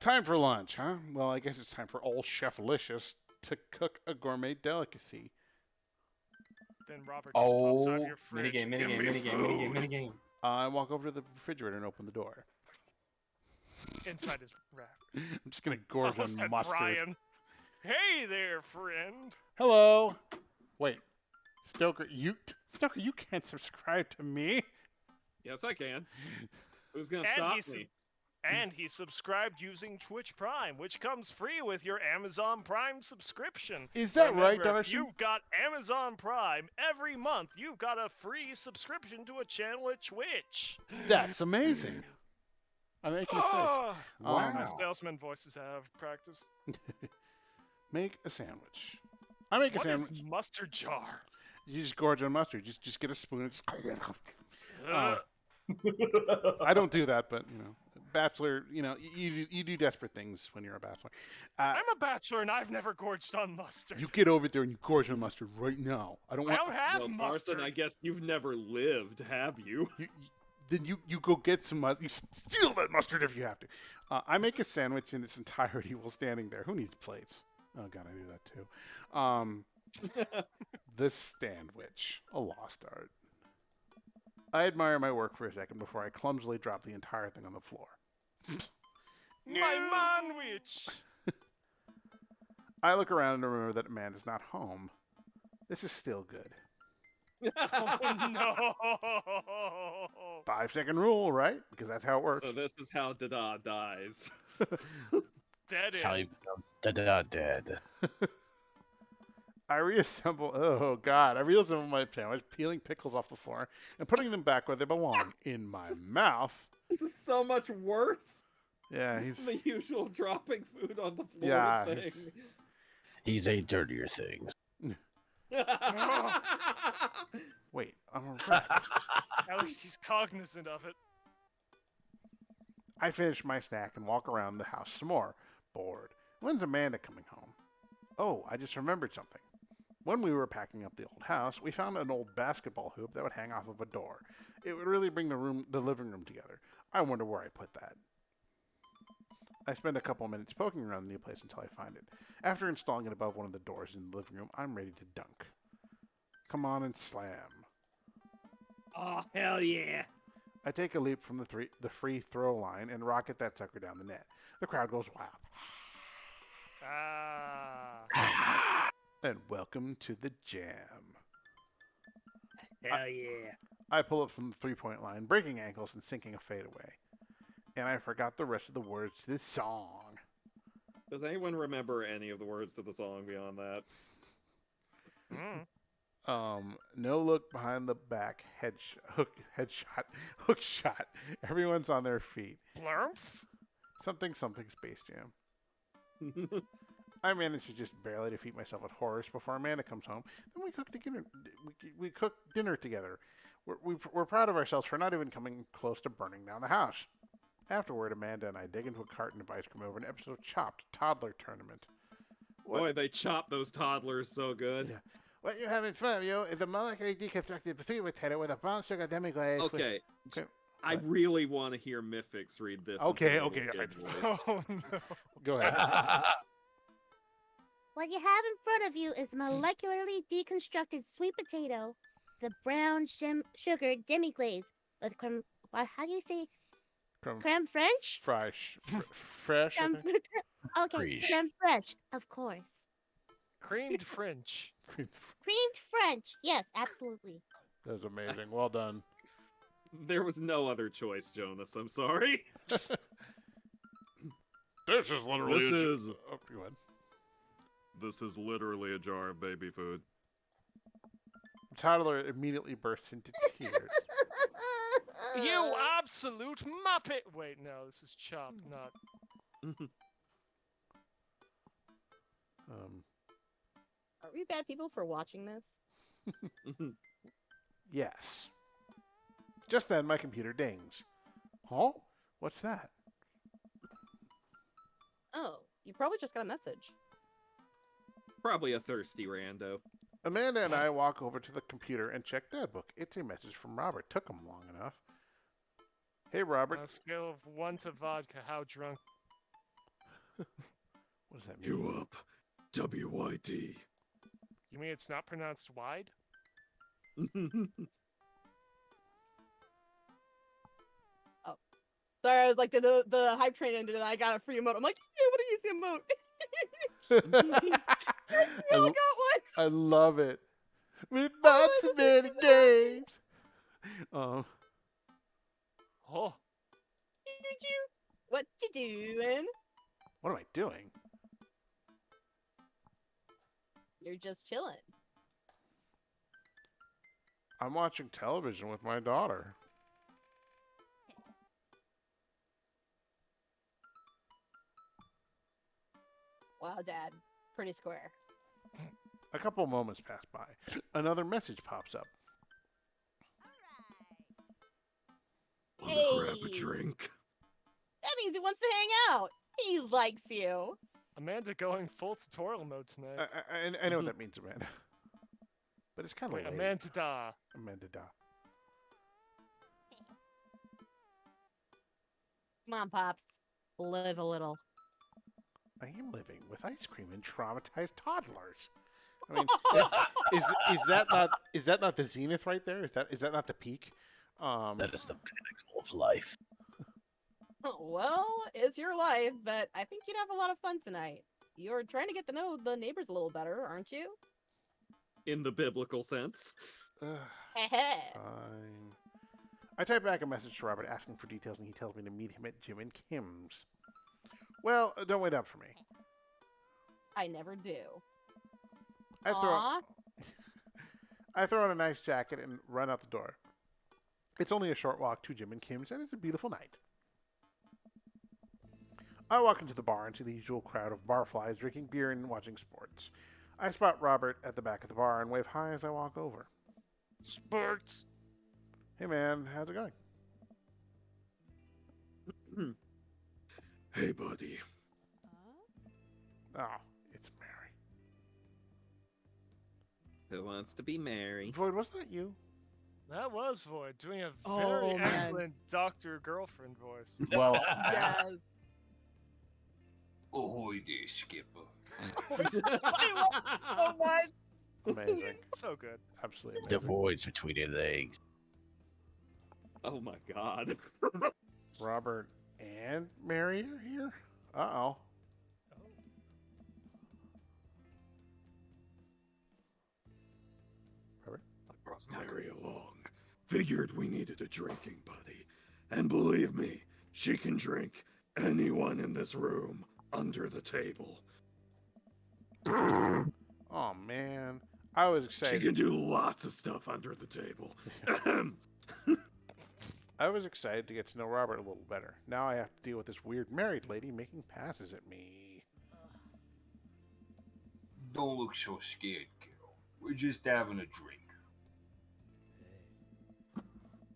Time for lunch, huh? Well, I guess it's time for old Chef Licious to cook a gourmet delicacy. Then Robert just pops out of Oh, your fridge. minigame, Give minigame, me minigame, food. minigame, minigame. I walk over to the refrigerator and open the door. Inside his wrap. I'm just gonna gorge Almost on said mustard. Brian. Hey there, friend. Hello. Wait, Stoker, you can't subscribe to me. Yes, I can. Who's gonna And stop he's me? And he subscribed using Twitch Prime, which comes free with your Amazon Prime subscription. Is that right, Remember, Darcy? If you've got Amazon Prime, every month you've got a free subscription to a channel at Twitch. That's amazing. I'm making a face. Oh, Wow. my salesman voices have practiced. Make a sandwich. I make a What is sandwich. mustard jar? You just gorge on mustard. Just get a spoon and just. Ugh. I don't do that, but bachelor. You do desperate things when you're a bachelor. I'm a bachelor and I've never gorged on mustard. You get over there and you gorge on mustard right now. I don't I want. don't have Well, mustard. Carson, I guess you've never lived, have you? Then you go get some mustard. You steal that mustard if you have to. I make a sandwich in its entirety while standing there. Who needs plates? Oh god, I do that too. The Sandwich, a lost art. I admire my work for a second before I clumsily drop the entire thing on the floor. My manwich. I look around and remember that Amanda's not home. This is still good. Oh no. 5-second rule, right? Because that's how it works. So this is how Dada dies. Dead That's how he end. becomes dead. I reassemble. Oh god! I reassemble my sandwich, peeling pickles off the floor and putting them back where they belong, in my mouth. This is so much worse Yeah, than he's. the usual dropping food on the floor Yeah, thing. He's ate dirtier things. Wait, I'm right. At least he's cognizant of it. I finish my snack and walk around the house some more, bored. When's Amanda coming home? Oh, I just remembered something. When we were packing up the old house, we found an old basketball hoop that would hang off of a door. It would really bring the living room together. I wonder where I put that. I spend a couple minutes poking around the new place until I find it. After installing it above one of the doors in the living room, I'm ready to dunk. Come on and slam. Oh, hell yeah. I take a leap from the free throw line and rocket that sucker down the net. The crowd goes wild. And welcome to the jam. Hell yeah. I pull up from the three-point line, breaking ankles and sinking a fadeaway. And I forgot the rest of the words to this song. Does anyone remember any of the words to the song beyond that? No look behind the back, hook shot. Everyone's on their feet. Blurf? Something Space Jam. I manage to just barely defeat myself at Horace before Amanda comes home. Then we cook dinner. We cook dinner together. We're proud of ourselves for not even coming close to burning down the house. Afterward, Amanda and I dig into a carton of ice cream over an episode of Chopped Toddler Tournament. Boy, they chop those toddlers so good. Yeah. What you're having fun of, is a molecularly deconstructed sweet potato with a brown sugar demi-glaze. Okay. Okay. I really want to hear Mythix read this. Okay, in okay, little alright. kid voice. Oh no. Go ahead. What you have in front of you is molecularly deconstructed sweet potato, the brown sugar demi-glaze with creme. How do you say creme French? Fresh. Fresh. I Creme, think. okay, Fraiche. creme French, of course. Creamed French. Creamed French, yes, absolutely. That was amazing. Well done. There was no other choice, Jonas. I'm sorry. This is literally. This is- Oh, go ahead. This is literally a jar of baby food. The toddler immediately bursts into tears. You absolute muppet! Wait, no, this is Chop, not. Are we bad people for watching this? Yes. Just then, my computer dings. Huh? What's that? Oh, you probably just got a message. Probably a thirsty rando. Amanda and I walk over to the computer and check Dad Book. It's a message from Robert. Took him long enough. Hey, Robert. On a scale of 1 to vodka, how drunk? What does that mean? You up? WYD. You mean it's not pronounced wide? Sorry, I was like, the hype train ended and I got a free emote. I'm like, yeah, what do you see emote? I got one. I love it. With lots of many games. Oh. Did you? What you doing? What am I doing? You're just chilling. I'm watching television with my daughter. Wow, Dad. Pretty square. A couple moments pass by. Another message pops up. Wanna grab a Hey. drink? That means he wants to hang out. He likes you. Amanda going full tutorial mode tonight. I know what that means, Amanda. But it's kind of Wait, late. Amanda da. Amanda da. Come on, Pops. Live a little. I am living with ice cream and traumatized toddlers. I mean, is that not the zenith right there? Is that not the peak? That is the pinnacle of life. Well, it's your life, but I think you'd have a lot of fun tonight. You're trying to get to know the neighbors a little better, aren't you? In the biblical sense. Fine. I type back a message to Robert asking for details, and he tells me to meet him at Jim and Kim's. Well, don't wait up for me. I never do. I throw on a nice jacket and run out the door. It's only a short walk to Jim and Kim's, and it's a beautiful night. I walk into the bar and see the usual crowd of barflies drinking beer and watching sports. I spot Robert at the back of the bar and wave hi as I walk over. Sports. Hey man, how's it going? Hey, buddy. Oh, it's Mary. Who wants to be Mary? Void, wasn't that you? That was Void doing a Oh, very man. excellent doctor girlfriend voice. Well, Yes. Ahoy there, Skipper. Oh, what? amazing. So good. Absolutely The amazing. voids between his legs. Oh my god. Robert and Mary are here? Uh-oh. Robert? I brought Mary along. Figured we needed a drinking buddy. And believe me, she can drink anyone in this room under the table. Oh, man. I was She excited. can do lots of stuff under the table. I was excited to get to know Robert a little better. Now I have to deal with this weird married lady making passes at me. Don't look so scared, Carol. We're just having a drink.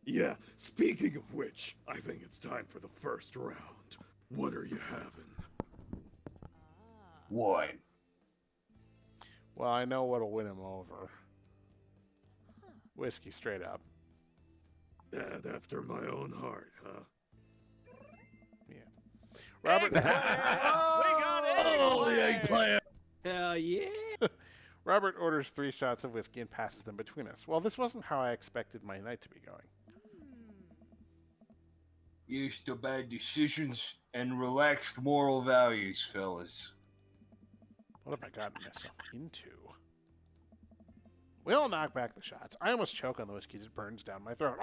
Yeah, speaking of which, I think it's time for the first round. What are you having? Wine. Well, I know what'll win him over. Whiskey, straight up. That after my own heart, huh? Robert. We got eggplant. Hell yeah. Robert orders 3 shots of whiskey and passes them between us. Well, this wasn't how I expected my night to be going. Used to bad decisions and relaxed moral values, fellas. What have I gotten myself into? We all knock back the shots. I almost choke on the whiskey as it burns down my throat.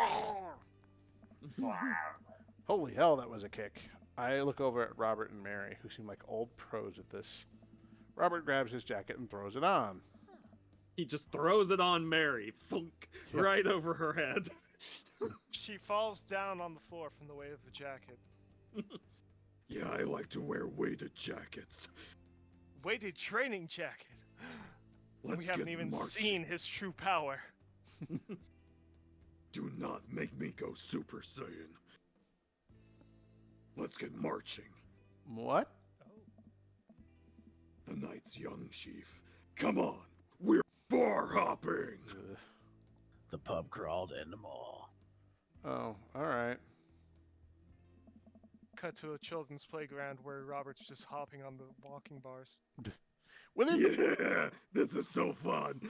Holy hell, that was a kick. I look over at Robert and Mary, who seem like old pros at this. Robert grabs his jacket and throws it on. He just throws it on Mary. Thunk. Yep. Right over her head. She falls down on the floor from the weight of the jacket. Yeah, I like to wear weighted jackets. Weighted training jacket. Let's We haven't get even marching. seen his true power. Do not make me go Super Saiyan. Let's get marching. What? The night's young, Chief. Come on, we're bar hopping. Ugh. The pub crawl to end them all. Oh, alright. Cut to a children's playground where Robert's just hopping on the walking bars. Within the Yeah, this is so fun.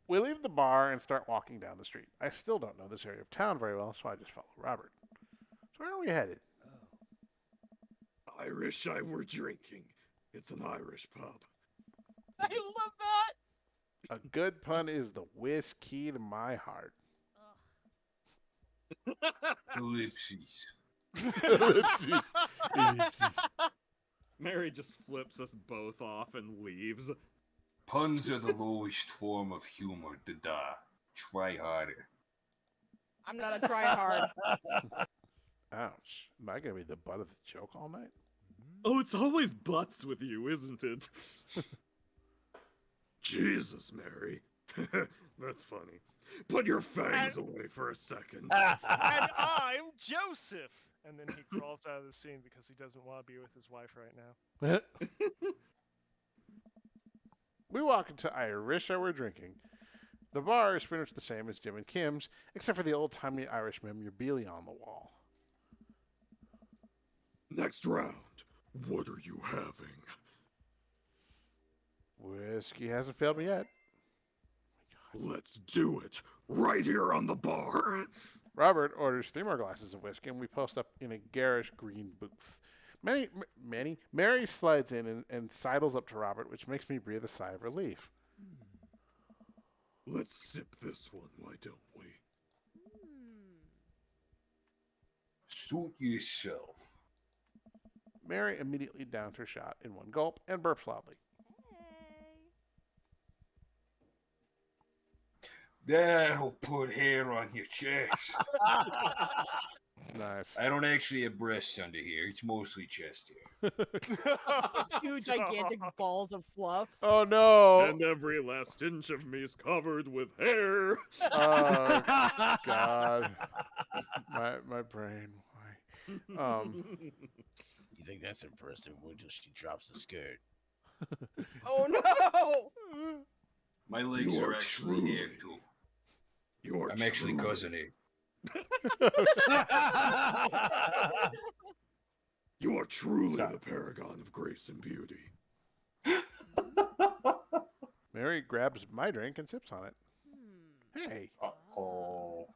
We leave the bar and start walking down the street. I still don't know this area of town very well, so I just follow Robert. So where are we headed? Irish I were drinking. It's an Irish pub. I love that. A good pun is the whiskey to my heart. Ellipses. Ellipses. Ellipses. Mary just flips us both off and leaves. Puns are the lowest form of humor, dada. Try harder. I'm not a try hard. Ouch. Am I going to be the butt of the joke all night? Oh, it's always butts with you, isn't it? Jesus, Mary. That's funny. Put your fangs away for a second. And I'm Joseph. And then he crawls out of the scene because he doesn't want to be with his wife right now. We walk into Irish and we're drinking. The bar is pretty much the same as Jim and Kim's, except for the old-timey Irish memorabilia on the wall. Next round. What are you having? Whiskey hasn't failed me yet. Let's do it. Right here on the bar. Robert orders 3 more glasses of whiskey, and we post up in a garish green booth. Mary slides in and sidles up to Robert, which makes me breathe a sigh of relief. Let's sip this one, why don't we? Suit yourself. Mary immediately downed her shot in one gulp and burps loudly. That'll put hair on your chest. Nice. I don't actually have breasts under here. It's mostly chest hair. Two gigantic balls of fluff. Oh no! And every last inch of me is covered with hair. Oh God! My brain. Why? You think that's impressive? Wait till she drops the skirt. Oh no! My legs You are are actually truly- hair too. You are I'm actually truly- cousin A. You are truly Sorry. the paragon of grace and beauty. Mary grabs my drink and sips on it. Hey, Uh-oh.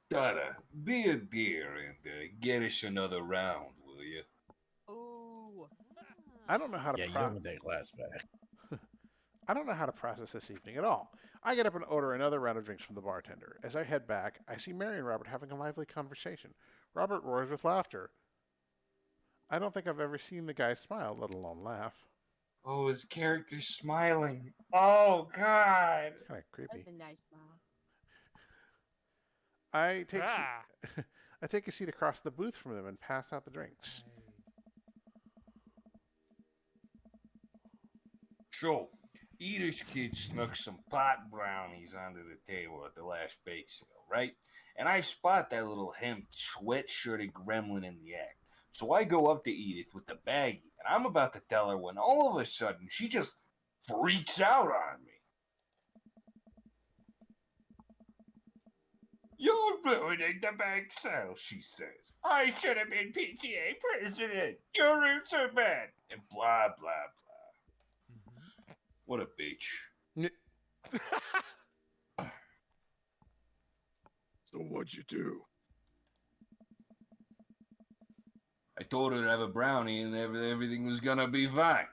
Dada, be a dear and get us another round, will you? Ooh. I don't know how to. Yeah, you don't want that glass back. I don't know how to process this evening at all. I get up and order another round of drinks from the bartender. As I head back, I see Mary and Robert having a lively conversation. Robert roars with laughter. I don't think I've ever seen the guy smile, let alone laugh. Oh, his character's smiling. Oh, God. It's kind of creepy. That's a nice smile. I take Ah. I take a seat across the booth from them and pass out the drinks. So, Edith's kid snuck some pot brownies onto the table at the last bake sale, right? And I spot that little hemp sweatshirted gremlin in the act. So I go up to Edith with the baggie, and I'm about to tell her when all of a sudden she just freaks out on me. You're ruining the bank sale, she says. I should have been PTA president. Your roots are bad. And blah, blah, blah. What a bitch. So what'd you do? I told her to have a brownie and everything was gonna be fine.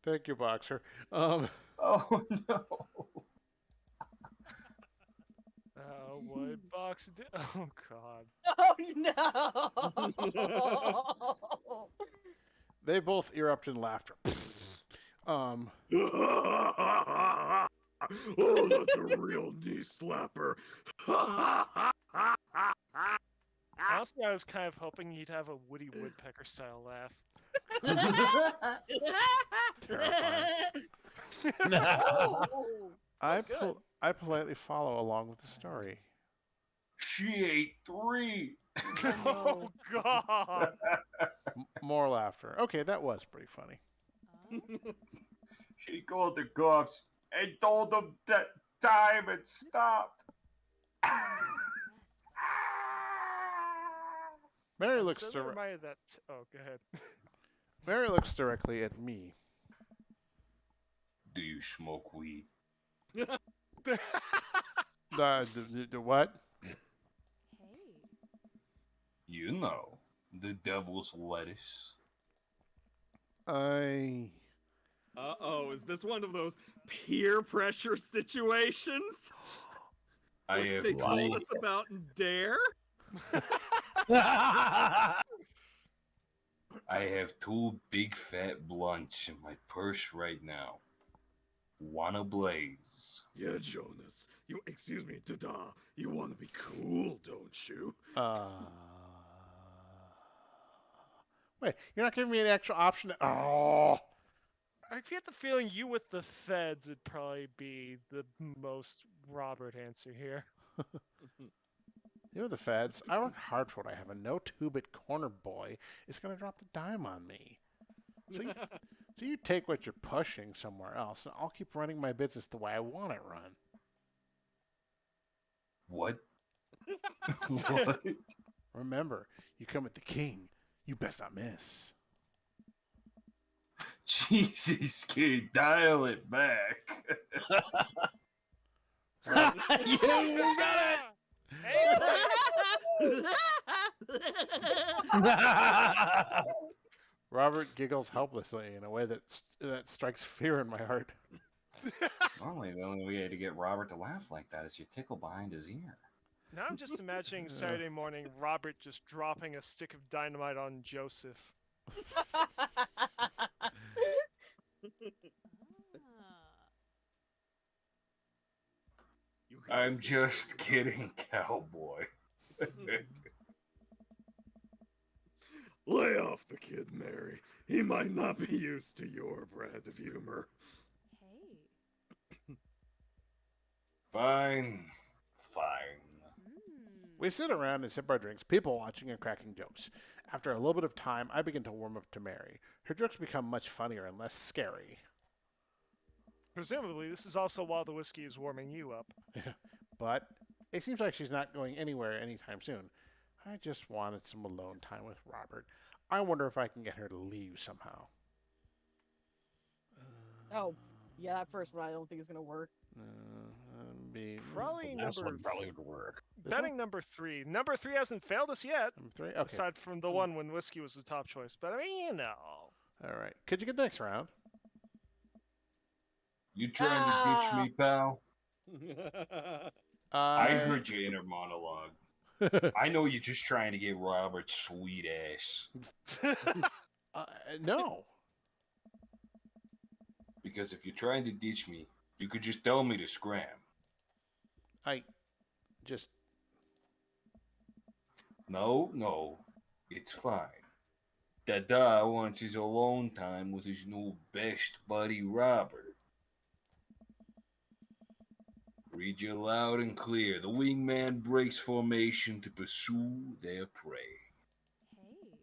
Thank you, Boxer. Oh no. Oh, what box did? Oh God. Oh no! They both erupt in laughter. Oh, that's a real knee slapper. Honestly, I was kind of hoping he'd have a Woody Woodpecker style laugh. Oh. Good. I politely follow along with the story. She ate 3. Oh God. More laughter. Okay, that was pretty funny. She called the cops and told them that time had stopped. Mary looks So reminded that. Oh, go ahead. Mary looks directly at me. Do you smoke weed? The what? You know, the devil's lettuce. I Uh-oh, is this one of those peer pressure situations? I Like have they told Why? us about in Dare? I have 2 big fat blunts in my purse right now. Wanna blaze? Yeah, Jonas. Excuse me, Dada. You want to be cool, don't you? Wait, you're not giving me an actual option? Oh. I get the feeling you with the feds would probably be the most Robert answer here. You know the feds. I work hard for what I have, and no two-bit corner boy is going to drop the dime on me. So you take what you're pushing somewhere else, and I'll keep running my business the way I want it run. What? What? Remember, you come with the king. You best not miss. Jesus, kid, dial it back. You got Hey, it! Robert giggles helplessly in a way that strikes fear in my heart. Normally, the only way to get Robert to laugh like that is you tickle behind his ear. now I'm just imagining Saturday morning Robert just dropping a stick of dynamite on Joseph. I'm just kidding, cowboy. Lay off the kid, Mary. He might not be used to your brand of humor. Hey. Fine. We sit around and sip our drinks, people watching and cracking jokes. After a little bit of time, I begin to warm up to Mary. Her jokes become much funnier and less scary. Presumably, this is also while the whiskey is warming you up. But it seems like she's not going anywhere anytime soon. I just wanted some alone time with Robert. I wonder if I can get her to leave somehow. Oh, yeah, that first one I don't think is gonna work. Probably This number. one probably would work. Betting number 3. Number 3 hasn't failed us yet, Number 3? Okay. aside from the one when whiskey was the top choice. But I mean, you know. All right. Could you get the next round? You trying to ditch me, pal? I I heard your inner monologue. I know you're just trying to get Robert's sweet ass. No. Because if you're trying to ditch me, you could just tell me to scram. I just... No, it's fine. Dada wants his alone time with his new best buddy, Robert. Read you loud and clear. The wingman breaks formation to pursue their prey. Hey.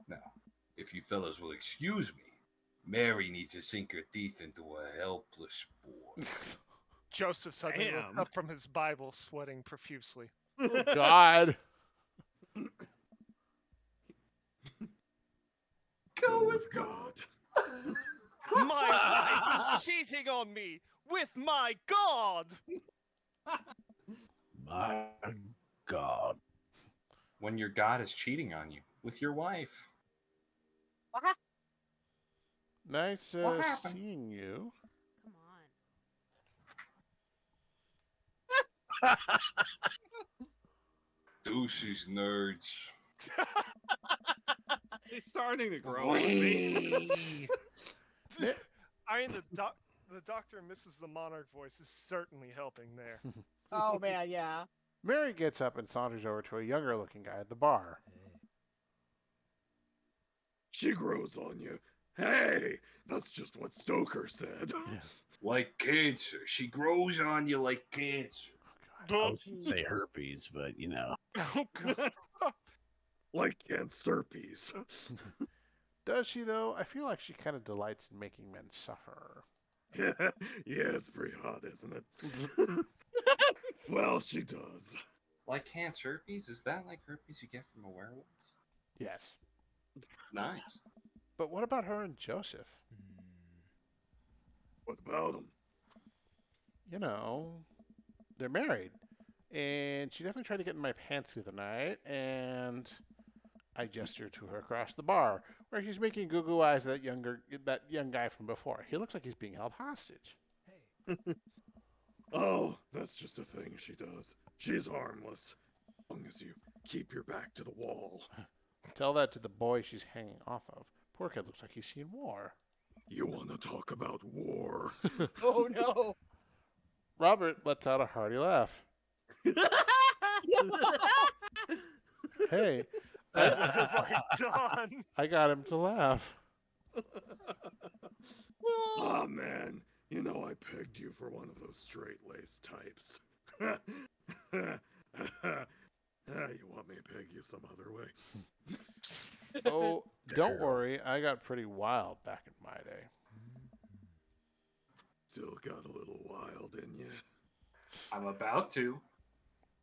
Now, if you fellas will excuse me, Mary needs to sink her teeth into a helpless boy. Joseph suddenly looked Damn. up from his Bible, sweating profusely. Oh, God. Go with God. My wife is cheating on me with my God! My God. When your god is cheating on you with your wife. Nice What happened? seeing you. Come on. Deuces, nerds. He's starting to grow on me. I mean, the Doctor and Mrs. the Monarch voice is certainly helping there. Oh man, yeah. Mary gets up and saunters over to a younger looking guy at the bar. She grows on you. Hey, that's just what Stoker said. Like cancer. She grows on you like cancer. I was going to say herpes, but you know. Oh, God. Like cancerpes. Does she, though? I feel like she kind of delights in making men suffer. Yeah, it's pretty hot, isn't it? Well, she does. Like cancer herpes? Is that like herpes you get from a werewolf? Yes. Nice. But what about her and Joseph? What about him? You know, they're married. And she definitely tried to get in my pants the other night, and I gestured to her across the bar. Or she's making goo-goo eyes at that young guy from before. He looks like he's being held hostage. Oh, that's just a thing she does. She's harmless. As long as you keep your back to the wall. Tell that to the boy she's hanging off of. Poor kid looks like he's seen war. You want to talk about war? Oh no. Robert lets out a hearty laugh. Hey, Oh my Don! I got him to laugh. Aw, man. You know I pegged you for one of those straight-laced types. You want me to peg you some other way? Oh, don't worry. I got pretty wild back in my day. Still got a little wild in you. I'm about to.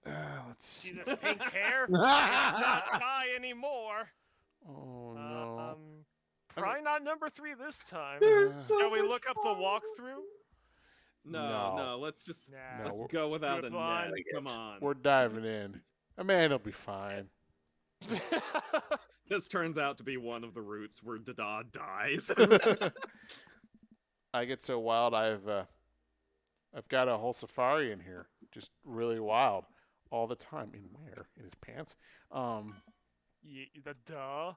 Let's See see. this pink hair? It's not dye anymore. Oh, no. Probably not number 3 this time. so Shall we look up the walkthrough? No, let's just Nah. let's go without a Good net. one. Come on. We're diving in. Amanda'll be fine. This turns out to be one of the routes where Dada dies. I get so wild. I've got a whole safari in here, just really wild, all the time. In where? In his pants. The duh.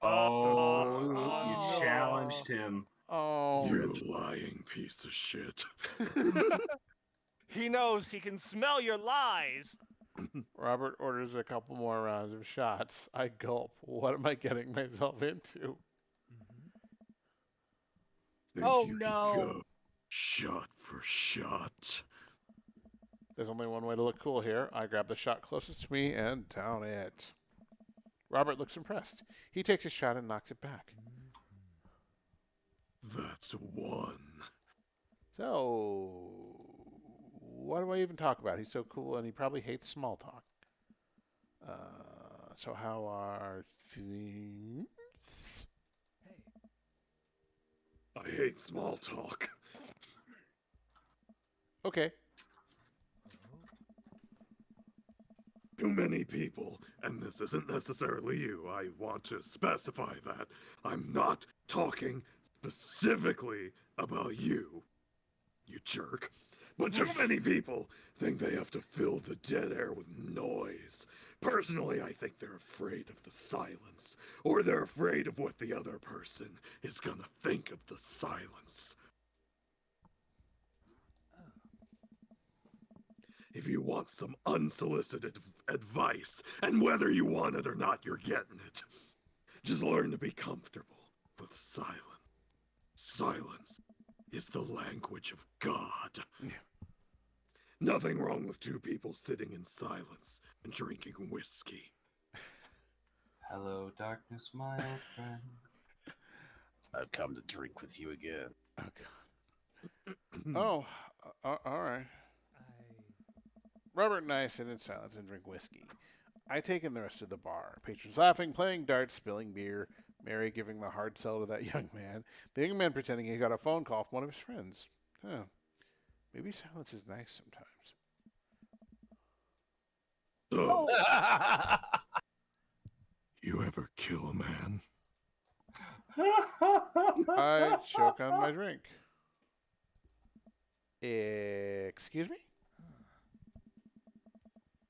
Oh, you challenged him. Oh. You lying piece of shit. He knows he can smell your lies. Robert orders a couple more rounds of shots. I gulp. What am I getting myself into? Think Oh, you no. could go shot for shot. There's only one way to look cool here. I grab the shot closest to me and down it. Robert looks impressed. He takes a shot and knocks it back. That's one. So, what do I even talk about? He's so cool and he probably hates small talk. So how are things? I hate small talk. Okay. Too many people, and this isn't necessarily you. I want to specify that. I'm not talking specifically about you, you jerk. But too many people think they have to fill the dead air with noise. Personally, I think they're afraid of the silence, or they're afraid of what the other person is gonna think of the silence. If you want some unsolicited advice, and whether you want it or not, you're getting it. Just learn to be comfortable with silence. Silence is the language of God. Nothing wrong with two people sitting in silence and drinking whiskey. Hello, darkness, my old friend. I've come to drink with you again. Oh, all right. Robert and I sit in silence and drink whiskey. I take in the rest of the bar. Patrons laughing, playing darts, spilling beer. Mary giving the hard sell to that young man. The young man pretending he got a phone call from one of his friends. Huh. Maybe silence is nice sometimes. So, you ever kill a man? I choke on my drink. Excuse me?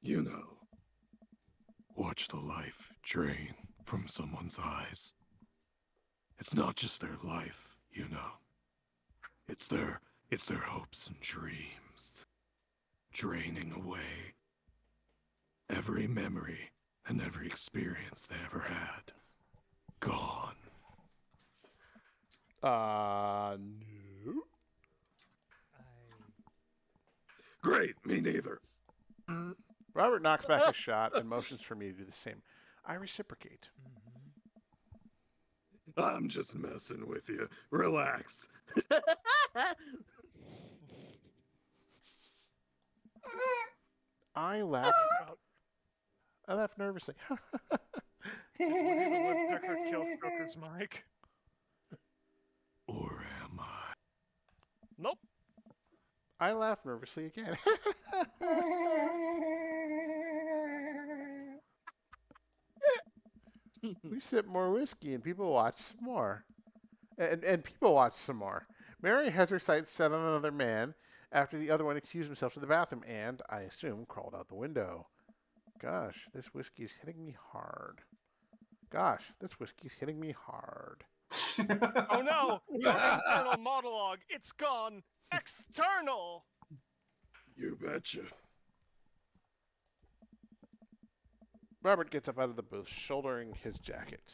You know, watch the life drain from someone's eyes. It's not just their life, you know. It's their hopes and dreams draining away. Every memory and every experience they ever had. Gone. No. Great, me neither. Robert knocks back a shot and motions for me to do the same. I reciprocate. I'm just messing with you. Relax. I laugh. I laugh nervously. Did Woody the Woodpecker kill Stoker's mic? Or am I? Nope. I laugh nervously again. We sip more whiskey and people watch some more. And people watch some more. Mary has her sights set on another man after the other one excused himself to the bathroom and, I assume, crawled out the window. Gosh, this whiskey's hitting me hard. Gosh, this whiskey's hitting me hard. Oh no! Your internal monologue, it's gone external! You betcha. Robert gets up out of the booth, shouldering his jacket.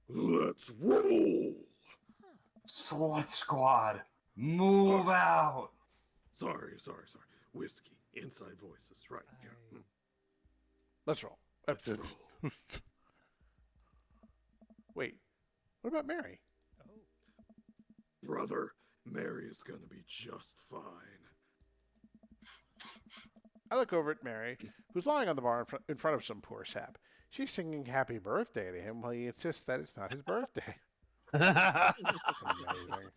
Let's roll. Slut Squad, move out. Sorry. Whiskey, inside voices, right? Yeah. Let's roll. Let's roll. Wait, what about Mary? Brother, Mary's gonna be just fine. I look over at Mary, who's lying on the bar in front of some poor sap. She's singing happy birthday to him while he insists that it's not his birthday. That's amazing.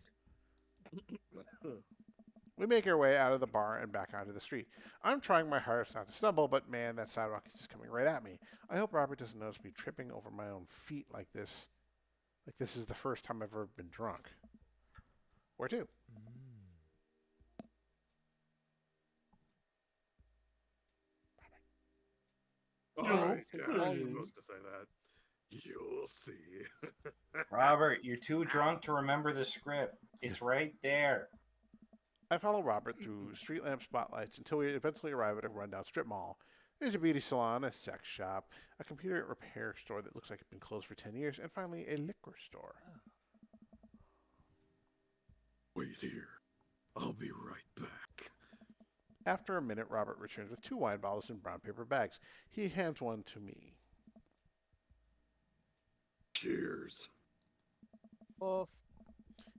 We make our way out of the bar and back onto the street. I'm trying my hardest not to stumble, but man, that sidewalk is just coming right at me. I hope Robert doesn't notice me tripping over my own feet like this. Like this is the first time I've ever been drunk. Where to? Oh, Yes, yeah, it's I'm volume. supposed to say that. You'll see. Robert, you're too drunk to remember the script. It's right there. I follow Robert through street lamp spotlights until we eventually arrive at a rundown strip mall. There's a beauty salon, a sex shop, a computer repair store that looks like it's been closed for 10 years, and finally a liquor store. Wait here. I'll be right back. After a minute, Robert returns with 2 wine bottles in brown paper bags. He hands one to me. Cheers. Oof.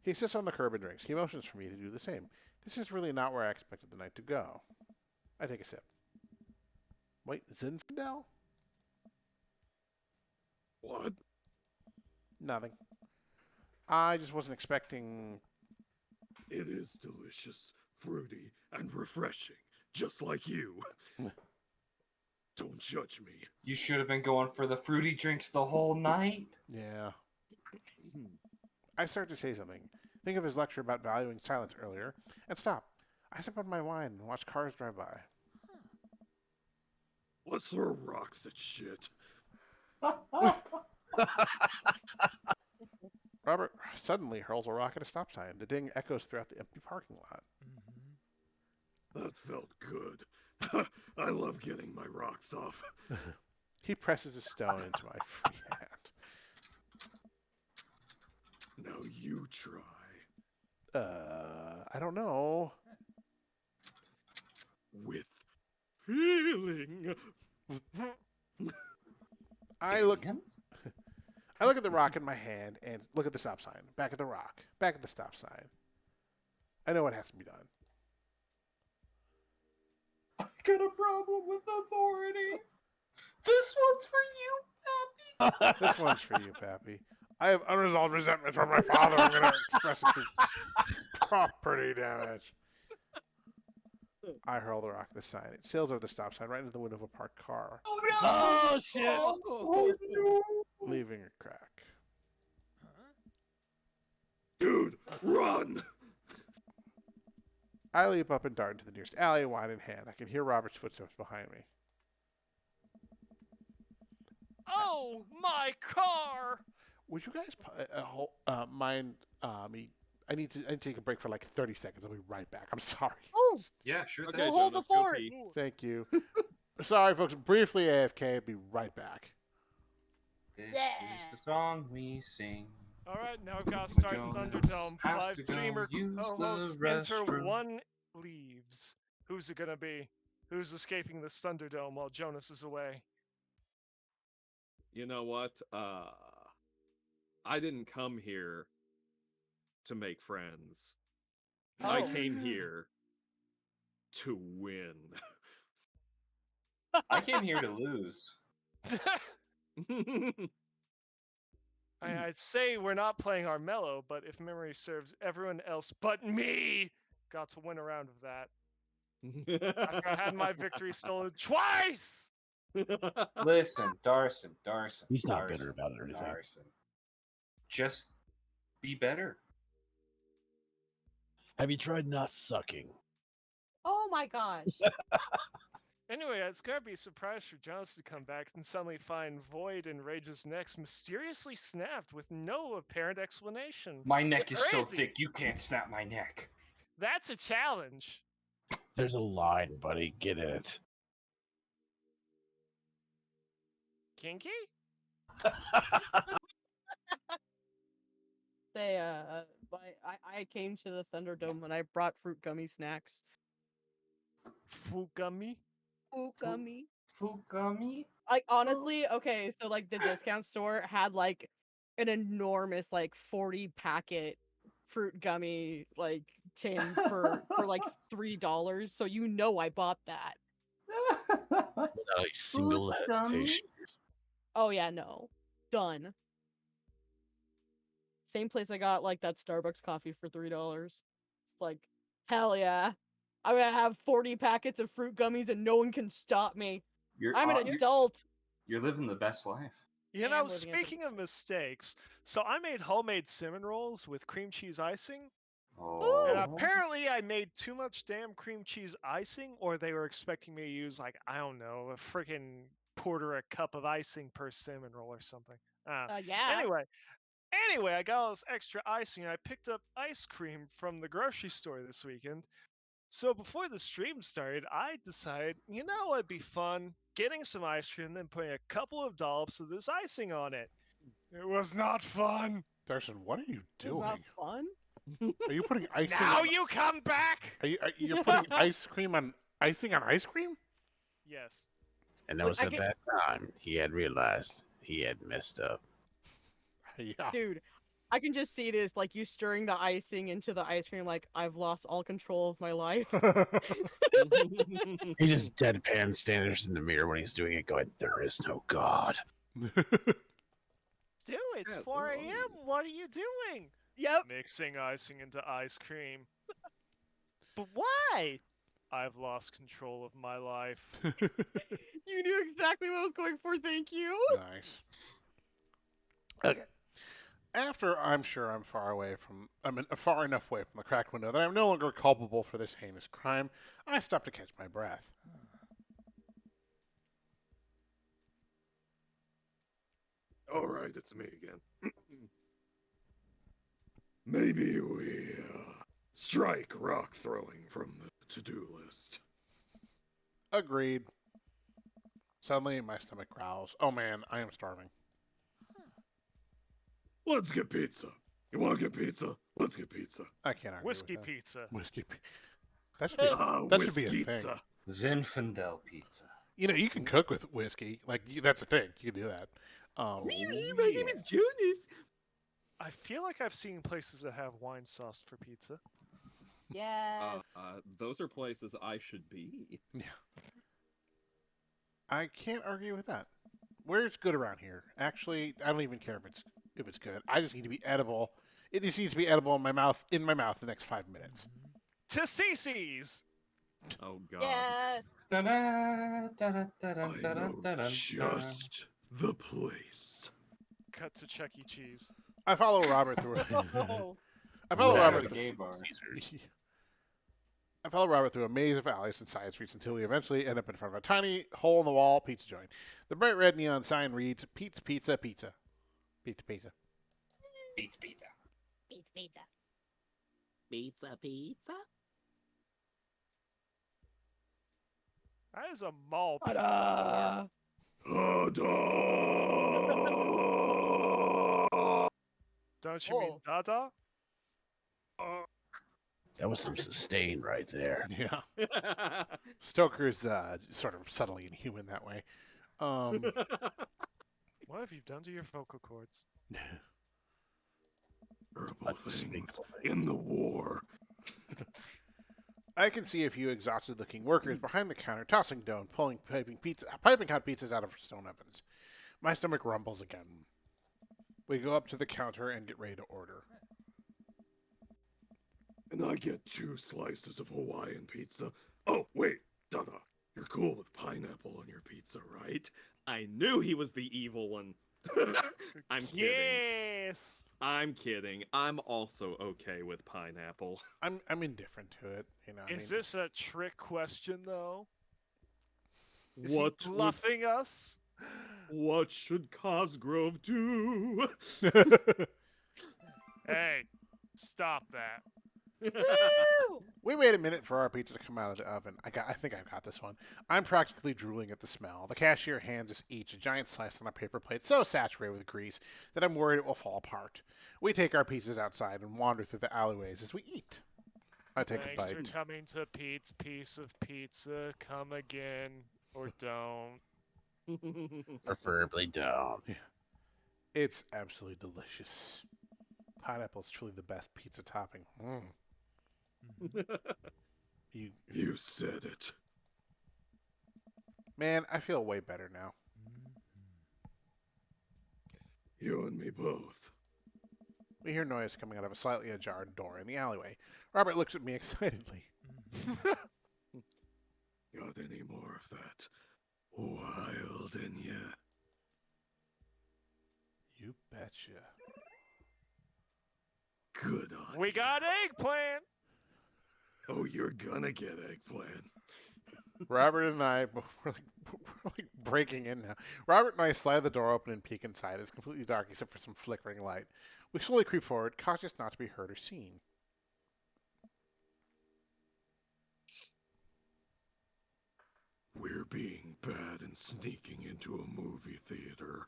He sits on the curb and drinks. He motions for me to do the same. This is really not where I expected the night to go. I take a sip. Wait, Zinfandel? What? Nothing. I just wasn't expecting... It is delicious, fruity, and refreshing, just like you. Don't judge me. You should have been going for the fruity drinks the whole night. Yeah. I start to say something. Think of his lecture about valuing silence earlier, and stop. I sip on my wine and watch cars drive by. Let's throw rocks at shit. Robert suddenly hurls a rock at a stop sign. The ding echoes throughout the empty parking lot. That felt good. I love getting my rocks off. He presses a stone into my free hand. Now you try. I don't know. With feeling. I look at the rock in my hand and look at the stop sign. Back at the rock. Back at the stop sign. I know what has to be done. I got a problem with authority. This one's for you, Pappy. This one's for you, Pappy. I have unresolved resentment from my father. I'm going to express it through property damage. I hurl the rock at the sign. It sails over the stop sign right into the window of a parked car, Oh no! Oh shit! Oh no! leaving a crack. Dude, run! I leap up and dart into the nearest alley, wine in hand. I can hear Robert's footsteps behind me. Oh, my car! Would you guys mind me? I need to take a break for like 30 seconds. I'll be right back. I'm sorry. Oh, Yeah, sure Okay, thing. We'll hold the Jonas, go fort. pee. Thank you. Sorry, folks. Briefly AFK. I'll be right back. This Yeah. is the song we sing. Alright, now we've got to start Jonas Thunderdome. has Live to go streamer use the co-host enter restroom. 1 leaves. Who's it gonna be? Who's escaping this Thunderdome while Jonas is away? You know what? I didn't come here to make friends. I Oh. came here to win. I came here to lose. I'd say we're not playing our mellow, but if memory serves, everyone else but me got to win a round of that. After I had my victory stolen twice! Listen, Darson. He's not Darson, bitter about it or anything. Darson. Just be better. Have you tried not sucking? Oh my gosh. Anyway, it's gotta be a surprise for Jonas to come back and suddenly find Void and Rage's necks mysteriously snapped with no apparent explanation. My neck is so Crazy. thick you can't snap my neck. That's a challenge. There's a line, buddy. Get in it. Kinky? Say, I came to the Thunderdome and I brought fruit gummy snacks. Fugami? Fruit gummy. Fukami? Like honestly, okay, so like the discount store had like an enormous like 40 packet fruit gummy like tin for like $3. So you know I bought that. Without a single Food gummy? hesitation. Oh yeah, no. Done. Same place I got like that Starbucks coffee for $3. It's like, hell yeah. I'm gonna have 40 packets of fruit gummies and no one can stop me. I'm an adult. You're living the best life. You Yeah, know, I'm living it. speaking of mistakes, so I made homemade cinnamon rolls with cream cheese icing. Oh. And apparently I made too much damn cream cheese icing, or they were expecting me to use, like, I don't know, a freaking quarter a cup of icing per cinnamon roll or something. Yeah. Anyway, I got all this extra icing, and I picked up ice cream from the grocery store this weekend. So before the stream started, I decided, you know what'd be fun? Getting some ice cream and then putting a couple of dollops of this icing on it. It was not fun. Darson, what are you It was not doing? fun. Are you putting icing? Now on, you come back! you're putting ice cream on icing on ice cream? Yes. And it Look, was I at get- that time he had realized he had messed up. Yeah. Dude, I can just see this, like you stirring the icing into the ice cream, like I've lost all control of my life. He just deadpan stands in the mirror when he's doing it, going, "There is no God." Dude, it's Yeah, 4 where are a.m. you? What are you doing? Yep. Mixing icing into ice cream. But why? I've lost control of my life. You knew exactly what I was going for, thank you. Nice. Okay. After I'm sure I'm far enough away from the cracked window that I'm no longer culpable for this heinous crime, I stop to catch my breath. All right, it's me again. Maybe we strike rock throwing from the to-do list. Agreed. Suddenly, my stomach growls. Oh man, I am starving. Let's get pizza. You want to get pizza? Let's get pizza. I can't argue Whiskey with that. pizza. Whiskey pizza. That should be that should be a whiskey thing. pizza. Zinfandel pizza. You know, you can cook with whiskey. Like that's a thing. You can do that. Really? My name is Jonas. I feel like I've seen places that have wine sauce for pizza. Yes. Those are places I should be. I can't argue with that. Where's good around here? Actually, I don't even care if it's good. I just need to be edible. It just needs to be edible in my mouth the next 5 minutes. To CC's! Oh God. Yes. I know just the place. Cut to Chuck E. Cheese. I follow Robert through. Oh. I follow Yeah, Robert the through. gay bar. I follow Robert through a maze of alleys and side streets until we eventually end up in front of a tiny hole-in-the-wall pizza joint. The bright red neon sign reads, Pete's Pizza Pizza. Pizza Pizza. Pizza, pizza. Pizza, pizza. Pizza, pizza. That is a mall pizza. Ta-da! Don't you mean Dada? That was some sustain right there. Yeah. Stoker's sort of subtly inhuman that way. What have you done to your vocal cords? Terrible things in the war. I can see a few exhausted-looking workers behind the counter tossing dough and piping hot pizzas out of stone ovens. My stomach rumbles again. We go up to the counter and get ready to order. And I get 2 slices of Hawaiian pizza. Oh, wait, Dada. You're cool with pineapple on your pizza, right? I knew he was the evil one. I'm kidding. Yes. I'm kidding. I'm also okay with pineapple. I'm indifferent to it. You know, I Is mean, this a trick question, though? Is What he would, bluffing us? what should Cosgrove do? Hey, stop that. Woo! we wait a minute for our pizza to come out of the oven. I think I've got this one. I'm practically drooling at the smell. The cashier hands us each a giant slice on a paper plate so saturated with grease that I'm worried it will fall apart. We take our pizzas outside and wander through the alleyways as we eat. I take Thanks a for bite. coming to Pete's Piece of Pizza. Come again or don't. Preferably down. It's absolutely delicious. Pineapple is truly the best pizza topping. You said it. Man, I feel way better now. You and me both. We hear noise coming out of a slightly ajar door in the alleyway. Robert looks at me excitedly. Got any more of that wild in ya? You betcha. Good on We ya. got eggplant. Oh, you're gonna get eggplant. Robert and I, we're like breaking in now. Robert and I slide the door open and peek inside. It's completely dark except for some flickering light. We slowly creep forward, cautious not to be heard or seen. We're being bad and sneaking into a movie theater.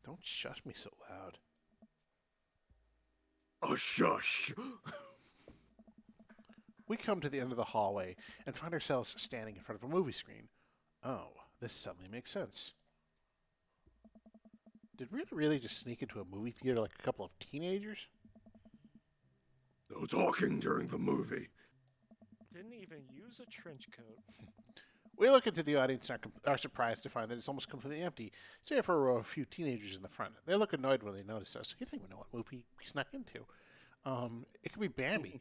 Don't shush me so loud. A shush! We come to the end of the hallway and find ourselves standing in front of a movie screen. Oh, this suddenly makes sense. Did we really just sneak into a movie theater like a couple of teenagers? No talking during the movie. Didn't even use a trench coat. We look into the audience and are surprised to find that it's almost completely empty, save for a row of few teenagers in the front. They look annoyed when they notice us. You think we know what movie we snuck into? It could be Bambi.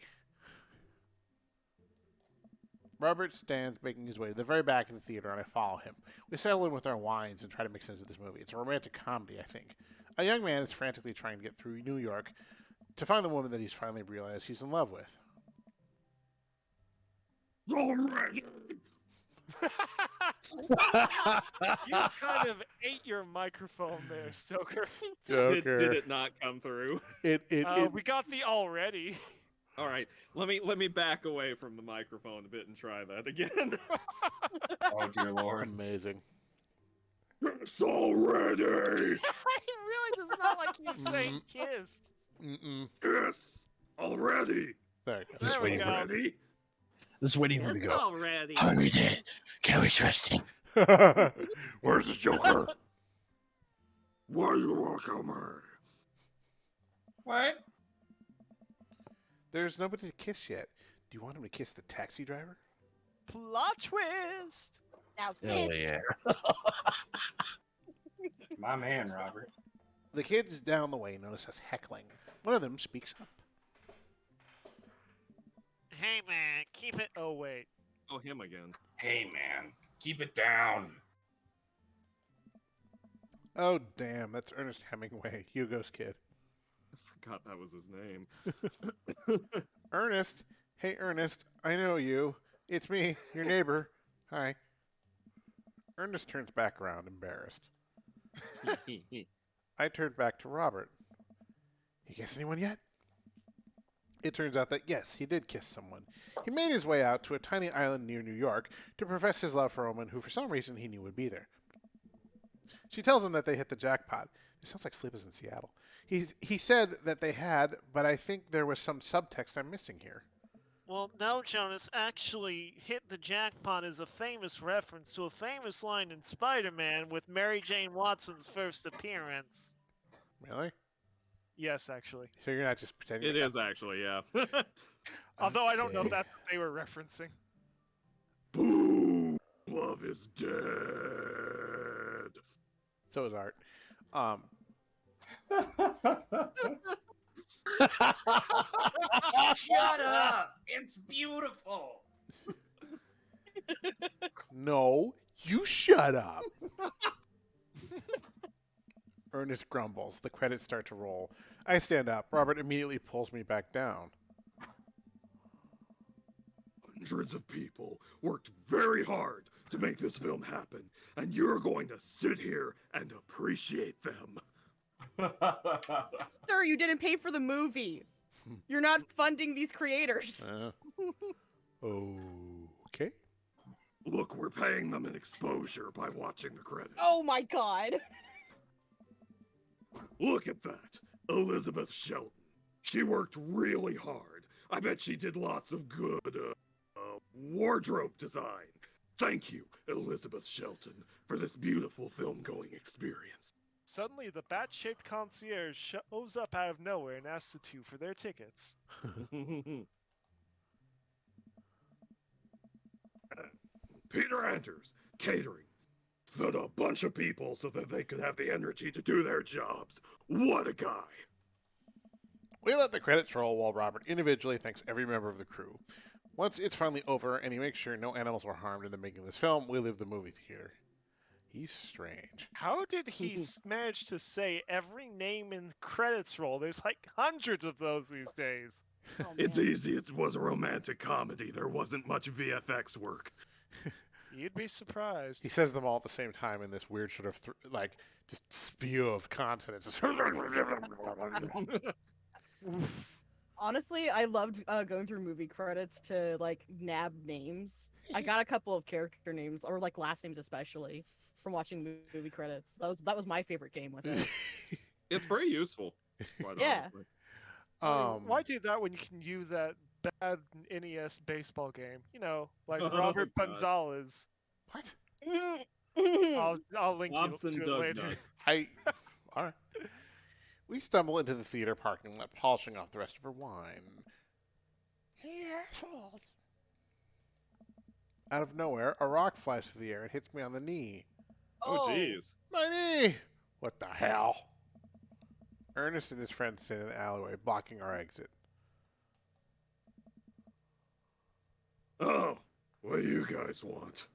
Robert stands making his way to the very back of the theater, and I follow him. We settle in with our wines and try to make sense of this movie. It's a romantic comedy, I think. A young man is frantically trying to get through New York to find the woman that he's finally realized he's in love with. Already! You kind of ate your microphone there, Stoker. Did it not come through? We got the already. All right, let me back away from the microphone a bit and try that again. Oh dear lord. Amazing. It's already! It really does not like you saying kiss. Mm-mm. Yes! Already! There it goes. Just There we waiting go. Ready? Just waiting for him to It's go. already. Are we dead? Can we trust him? Where's the Joker? Why you welcome me? What? There's nobody to kiss yet. Do you want him to kiss the taxi driver? Plot twist. Now, Oh kids, yeah. My man, Robert. The kids down the way notice us heckling. One of them speaks up. Hey man, keep it. Oh wait. Oh, him again. Hey man, keep it down. Oh, damn, that's Ernest Hemingway, Hugo's kid. I forgot that was his name. Ernest? Hey, Ernest, I know you. It's me, your neighbor. Hi. Ernest turns back around, embarrassed. I turned back to Robert. You kiss anyone yet? It turns out that, yes, he did kiss someone. He made his way out to a tiny island near New York to profess his love for a woman who, for some reason, he knew would be there. She tells him that they hit the jackpot. It sounds like Sleepers in Seattle. He said that they had, but I think there was some subtext I'm missing here. Well, no, Jonas. Actually, hit the jackpot is a famous reference to a famous line in Spider-Man with Mary Jane Watson's first appearance. Really? Yes, actually. So you're not just pretending? It is actually, yeah. Although I don't know if Okay. that's what they were referencing. Boo! Love is dead. So is Art. Shut up! It's beautiful! No, you shut up. Ernest grumbles. The credits start to roll. I stand up. Robert immediately pulls me back down. Hundreds of people worked very hard to make this film happen, and you're going to sit here and appreciate them. Sir, you didn't pay for the movie. You're not funding these creators. Okay. Look, we're paying them an exposure by watching the credits. Oh my god. Look at that. Elizabeth Shelton. She worked really hard. I bet she did lots of good wardrobe design. Thank you, Elizabeth Shelton, for this beautiful film-going experience. Suddenly, the bat-shaped concierge shows up out of nowhere and asks the two for their tickets. Peter Anders, catering. Fed a bunch of people so that they could have the energy to do their jobs. What a guy. We let the credits roll while Robert individually thanks every member of the crew. Once it's finally over and he makes sure no animals were harmed in the making of this film, we leave the movie theater. He's strange. How did he manage to say every name in the credits roll? There's like hundreds of those these days. Oh, It's man. easy. It was a romantic comedy. There wasn't much VFX work. You'd be surprised. He says them all at the same time in this weird sort of just spew of consonants. Honestly, I loved going through movie credits to like nab names. I got a couple of character names, or like last names especially, from watching movie credits. That was my favorite game with it. It's very useful. Quite Yeah. honestly. Why do that when you can use that bad NES baseball game? You know, like Robert God. Gonzalez. What? I'll link you Thompson to it Doug later. Nut. All right. We stumble into the theater parking lot, polishing off the rest of her wine. Hey, assholes. Out of nowhere, a rock flies through the air and hits me on the knee. Oh, jeez. My knee! What the hell? Ernest and his friends stand in the alleyway, blocking our exit. Oh, what do you guys want?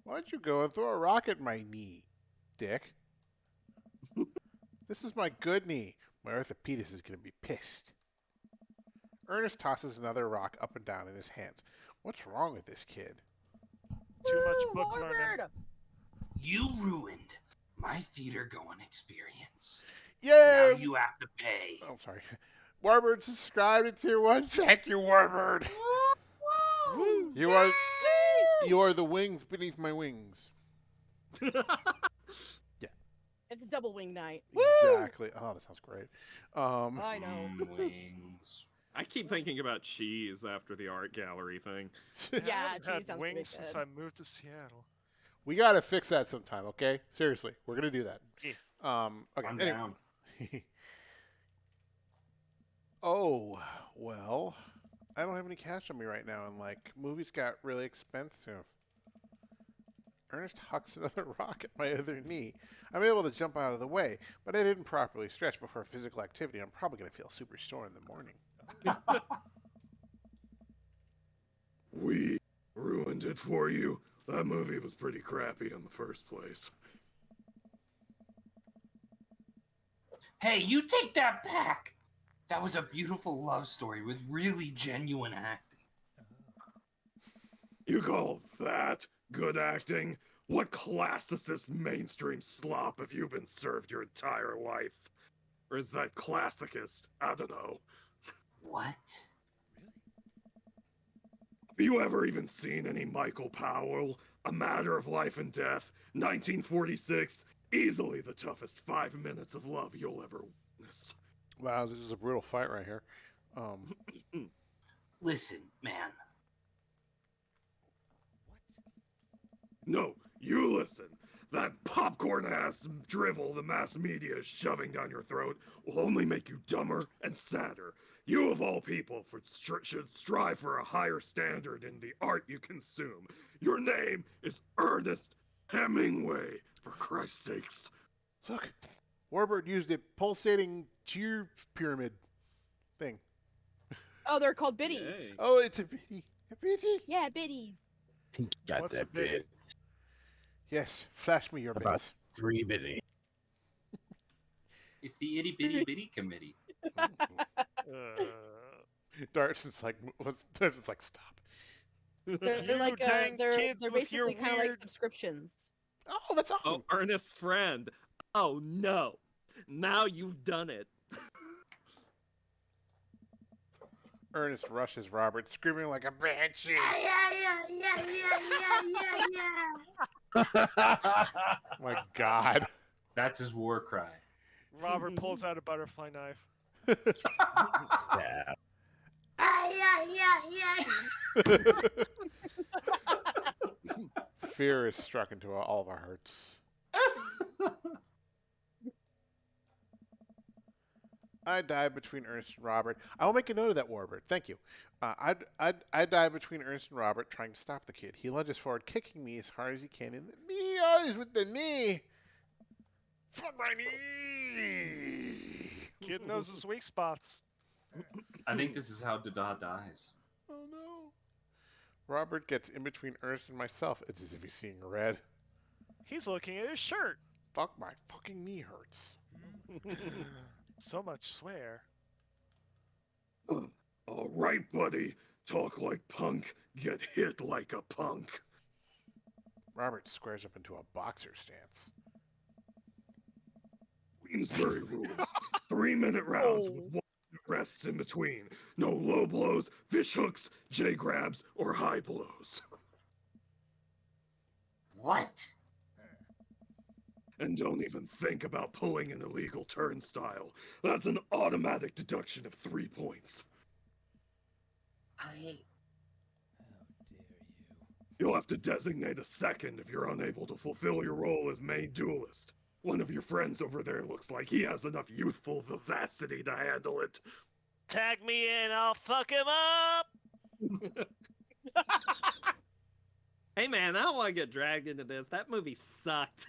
Why'd you go and throw a rock at my knee, Dick? This is my good knee. My orthopedist is going to be pissed. Ernest tosses another rock up and down in his hands. What's wrong with this kid? Too much Woo, book learning. Harvard! You ruined my theater going experience. Yay! Now you have to pay. Oh, sorry. Warbird, subscribe to Tier 1. Thank you, Warbird. Woo! You are the wings beneath my wings. It's a double wing night. Exactly. Oh, that sounds great. I know. Wings. I keep thinking about cheese after the art gallery thing. I Yeah, haven't cheese had sounds wings pretty since good. I moved to Seattle. We got to fix that sometime, okay? Seriously, we're going to do that. Yeah. Okay. I'm Anyway. down. Oh, well, I don't have any cash on me right now, and like movies got really expensive. Ernest hucks another rock at my other knee. I'm able to jump out of the way, but I didn't properly stretch before physical activity. I'm probably going to feel super sore in the morning. We ruined it for you. That movie was pretty crappy in the first place. Hey, you take that back. That was a beautiful love story with really genuine acting. You call that good acting? What classicist mainstream slop have you been served your entire life? Or is that classicist? I don't know. What? Have you ever even seen any Michael Powell? A Matter of Life and Death, 1946. Easily the toughest 5 minutes of love you'll ever witness. Wow, this is a brutal fight right here. Listen, man. No, you listen. That popcorn-ass drivel the mass media is shoving down your throat will only make you dumber and sadder. You, of all people, should strive for a higher standard in the art you consume. Your name is Ernest Hemingway, for Christ's sakes. Look, Warbird used a pulsating cheer pyramid. Oh, they're called biddies. Yay. Oh, it's a biddy. A biddy. Yeah, biddies. Got What's that a biddy? bit. Yes, flash me your About bits. 3 bitty. It's the itty bitty bitty committee. Dartson's like, stop. They're You like dang kids they're with your basically kind of like weird- subscriptions. Oh, that's awesome. Oh, Ernest's friend. Oh no. Now you've done it. Ernest rushes Robert, screaming like a banshee. My God. That's his war cry. Robert pulls out a butterfly knife. Yeah. Fear is struck into all of our hearts. I died between Ernest and Robert. I will make a note of that, Warbird. Thank you. I died between Ernest and Robert trying to stop the kid. He lunges forward, kicking me as hard as he can in the knee. Always with the knee. For my knee. Kid knows his weak spots. I think this is how Dada dies. Oh no. Robert gets in between Ernest and myself. It's as if he's seeing red. He's looking at his shirt. Fuck, my fucking knee hurts. So much swear. All right, buddy. Talk like punk, get hit like a punk. Robert squares up into a boxer stance. Queensbury rules. 3-minute rounds with 1 minute rests in between. No low blows, fish hooks, J grabs, or high blows. What? And don't even think about pulling an illegal turnstile. That's an automatic deduction of 3 points. I. How dare you? You'll have to designate a second if you're unable to fulfill your role as main duelist. One of your friends over there looks like he has enough youthful vivacity to handle it. Tag me in, I'll fuck him up. Hey man, I don't want to get dragged into this. That movie sucked.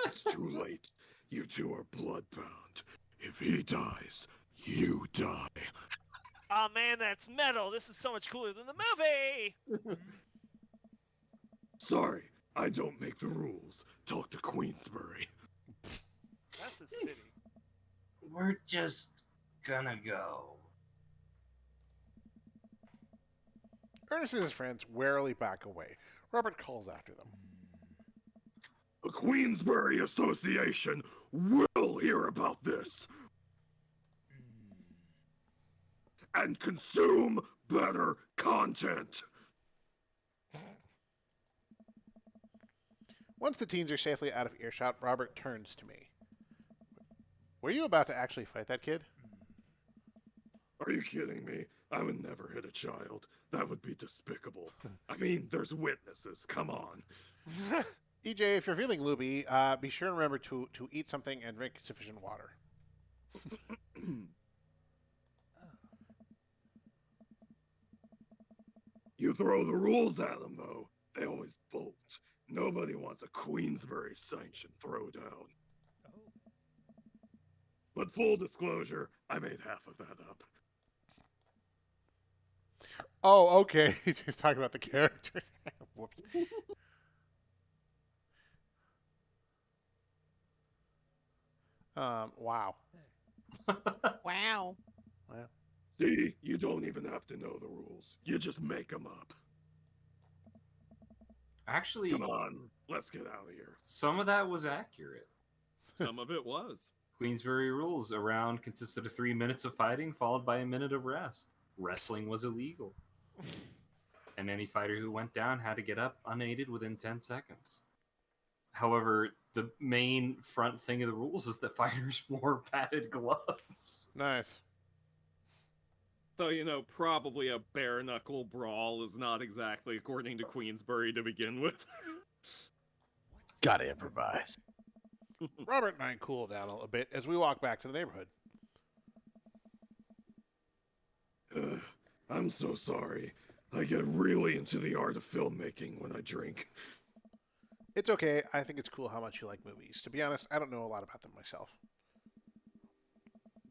It's too late. You two are bloodbound. If he dies, you die. Oh man, that's metal. This is so much cooler than the movie. Sorry, I don't make the rules. Talk to Queensbury. That's a city. We're just gonna go. Ernest and his friends warily back away. Robert calls after them. The Queensbury Association will hear about this. And consume better content. Once the teens are safely out of earshot, Robert turns to me. Were you about to actually fight that kid? Are you kidding me? I would never hit a child. That would be despicable. I mean, there's witnesses. Come on. EJ, if you're feeling loopy, be sure and remember to eat something and drink sufficient water. You throw the rules at them, though. They always bolt. Nobody wants a Queensbury sanctioned throwdown. But full disclosure, I made half of that up. Oh, okay. He's just talking about the characters. Whoops. Wow. Wow. See, you don't even have to know the rules. You just make them up. Actually, Come on, let's get out of here. some of that was accurate. Some of it was. Queensbury rules: a round consisted of 3 minutes of fighting, followed by a minute of rest. Wrestling was illegal. And any fighter who went down had to get up unaided within 10 seconds. However, the main front thing of the rules is that fighters wore padded gloves. Nice. So, probably a bare knuckle brawl is not exactly according to Queensbury to begin with. Gotta improvise. Robert and I cool down a bit as we walk back to the neighborhood. I'm so sorry. I get really into the art of filmmaking when I drink. It's okay. I think it's cool how much you like movies. To be honest, I don't know a lot about them myself.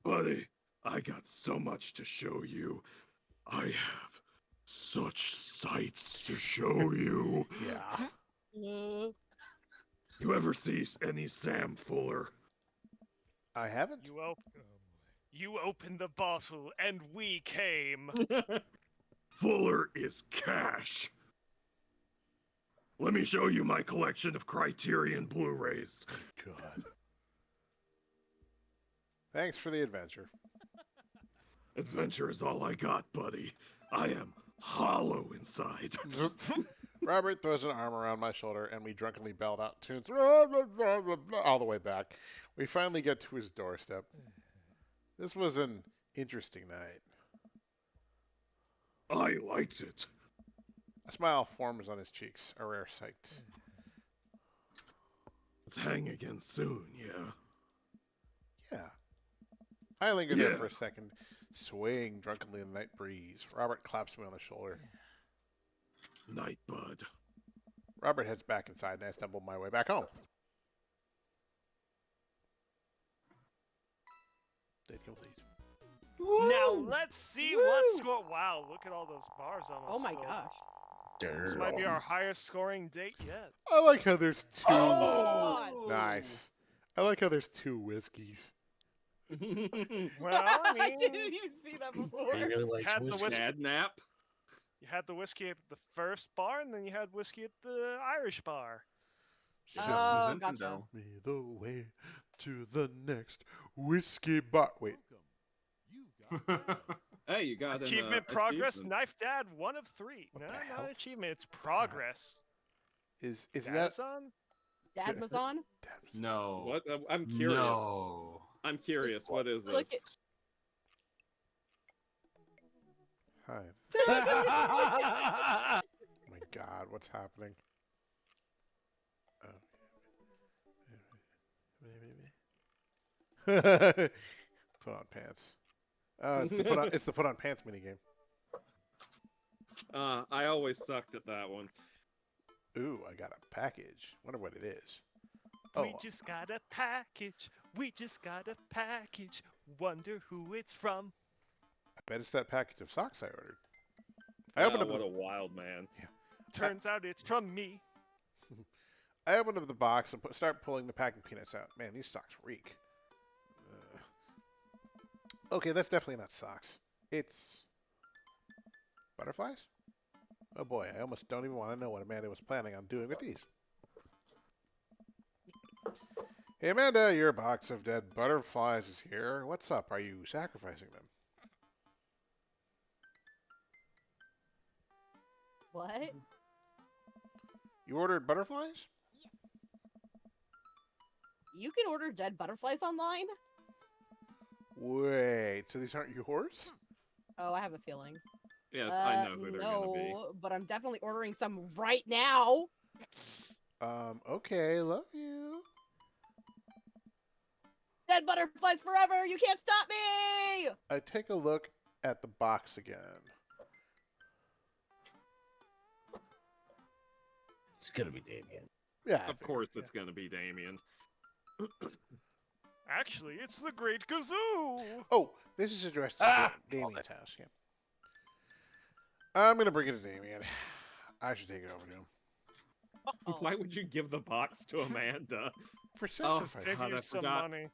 Buddy, I got so much to show you. I have such sights to show you. Yeah. You ever see any Sam Fuller? I haven't. You opened the bottle, and we came. Fuller is cash. Let me show you my collection of Criterion Blu-rays. God. Thanks for the adventure. Adventure is all I got, buddy. I am hollow inside. Robert throws an arm around my shoulder, and we drunkenly belled out tunes all the way back. We finally get to his doorstep. This was an interesting night. I liked it. A smile forms on his cheeks, a rare sight. Let's hang again soon, yeah? Yeah. I linger there for a second, swaying drunkenly in the night breeze. Robert claps me on the shoulder. Night, bud. Robert heads back inside, and I stumble my way back home. Date complete. Now let's see what's going. Wow, look at all those bars almost. Oh my filled. gosh. This might be our highest scoring date yet. I like how there's two. Oh, Nice. I like how there's two whiskeys. Well, I I mean, didn't even see that before. He really likes Had the whiskey. whiskey. Dad nap. you had the whiskey at the first bar, and then you had whiskey at the Irish bar. Oh, Zinfandel. gotcha. Me the way to the next whiskey bar. Wait. Hey, you got Achievement an progress. achievement. Knife Dad, 1 of 3. What No, the not hell? an achievement. It's progress. Is that Dadazon? Dad was on. No. What? I'm curious. No. I'm curious. What is Look this? Hi. Oh my God, what's happening? Put on pants. It's the put on pants minigame. I always sucked at that one. Ooh, I got a package. Wonder what it is. We Oh, just got a package. We just got a package. Wonder who it's from. I bet it's that package of socks I ordered. I opened up what the, a wild man. Turns out it's from me. I opened up the box and start pulling the packing peanuts out. Man, these socks reek. Okay, that's definitely not socks. It's butterflies? Oh boy, I almost don't even want to know what Amanda was planning on doing with these. Hey Amanda, your box of dead butterflies is here. What's up? Are you sacrificing them? What? You ordered butterflies? You can order dead butterflies online? Wait, so these aren't yours? Oh, I have a feeling. Yeah, I know who they're gonna be. No, but I'm definitely ordering some right now. Okay, love you. Dead butterflies forever! You can't stop me! I take a look at the box again. It's gonna be Damien. Yeah, I Of course, it's gonna be Damien. Actually, it's the Great Kazoo. Oh, this is addressed to Damien's house. Yeah. I'm gonna bring it to Damien. I should take it over to him. Why would you give the box to Amanda? For Oh, Just sacrifice. give God, you I some forgot. money.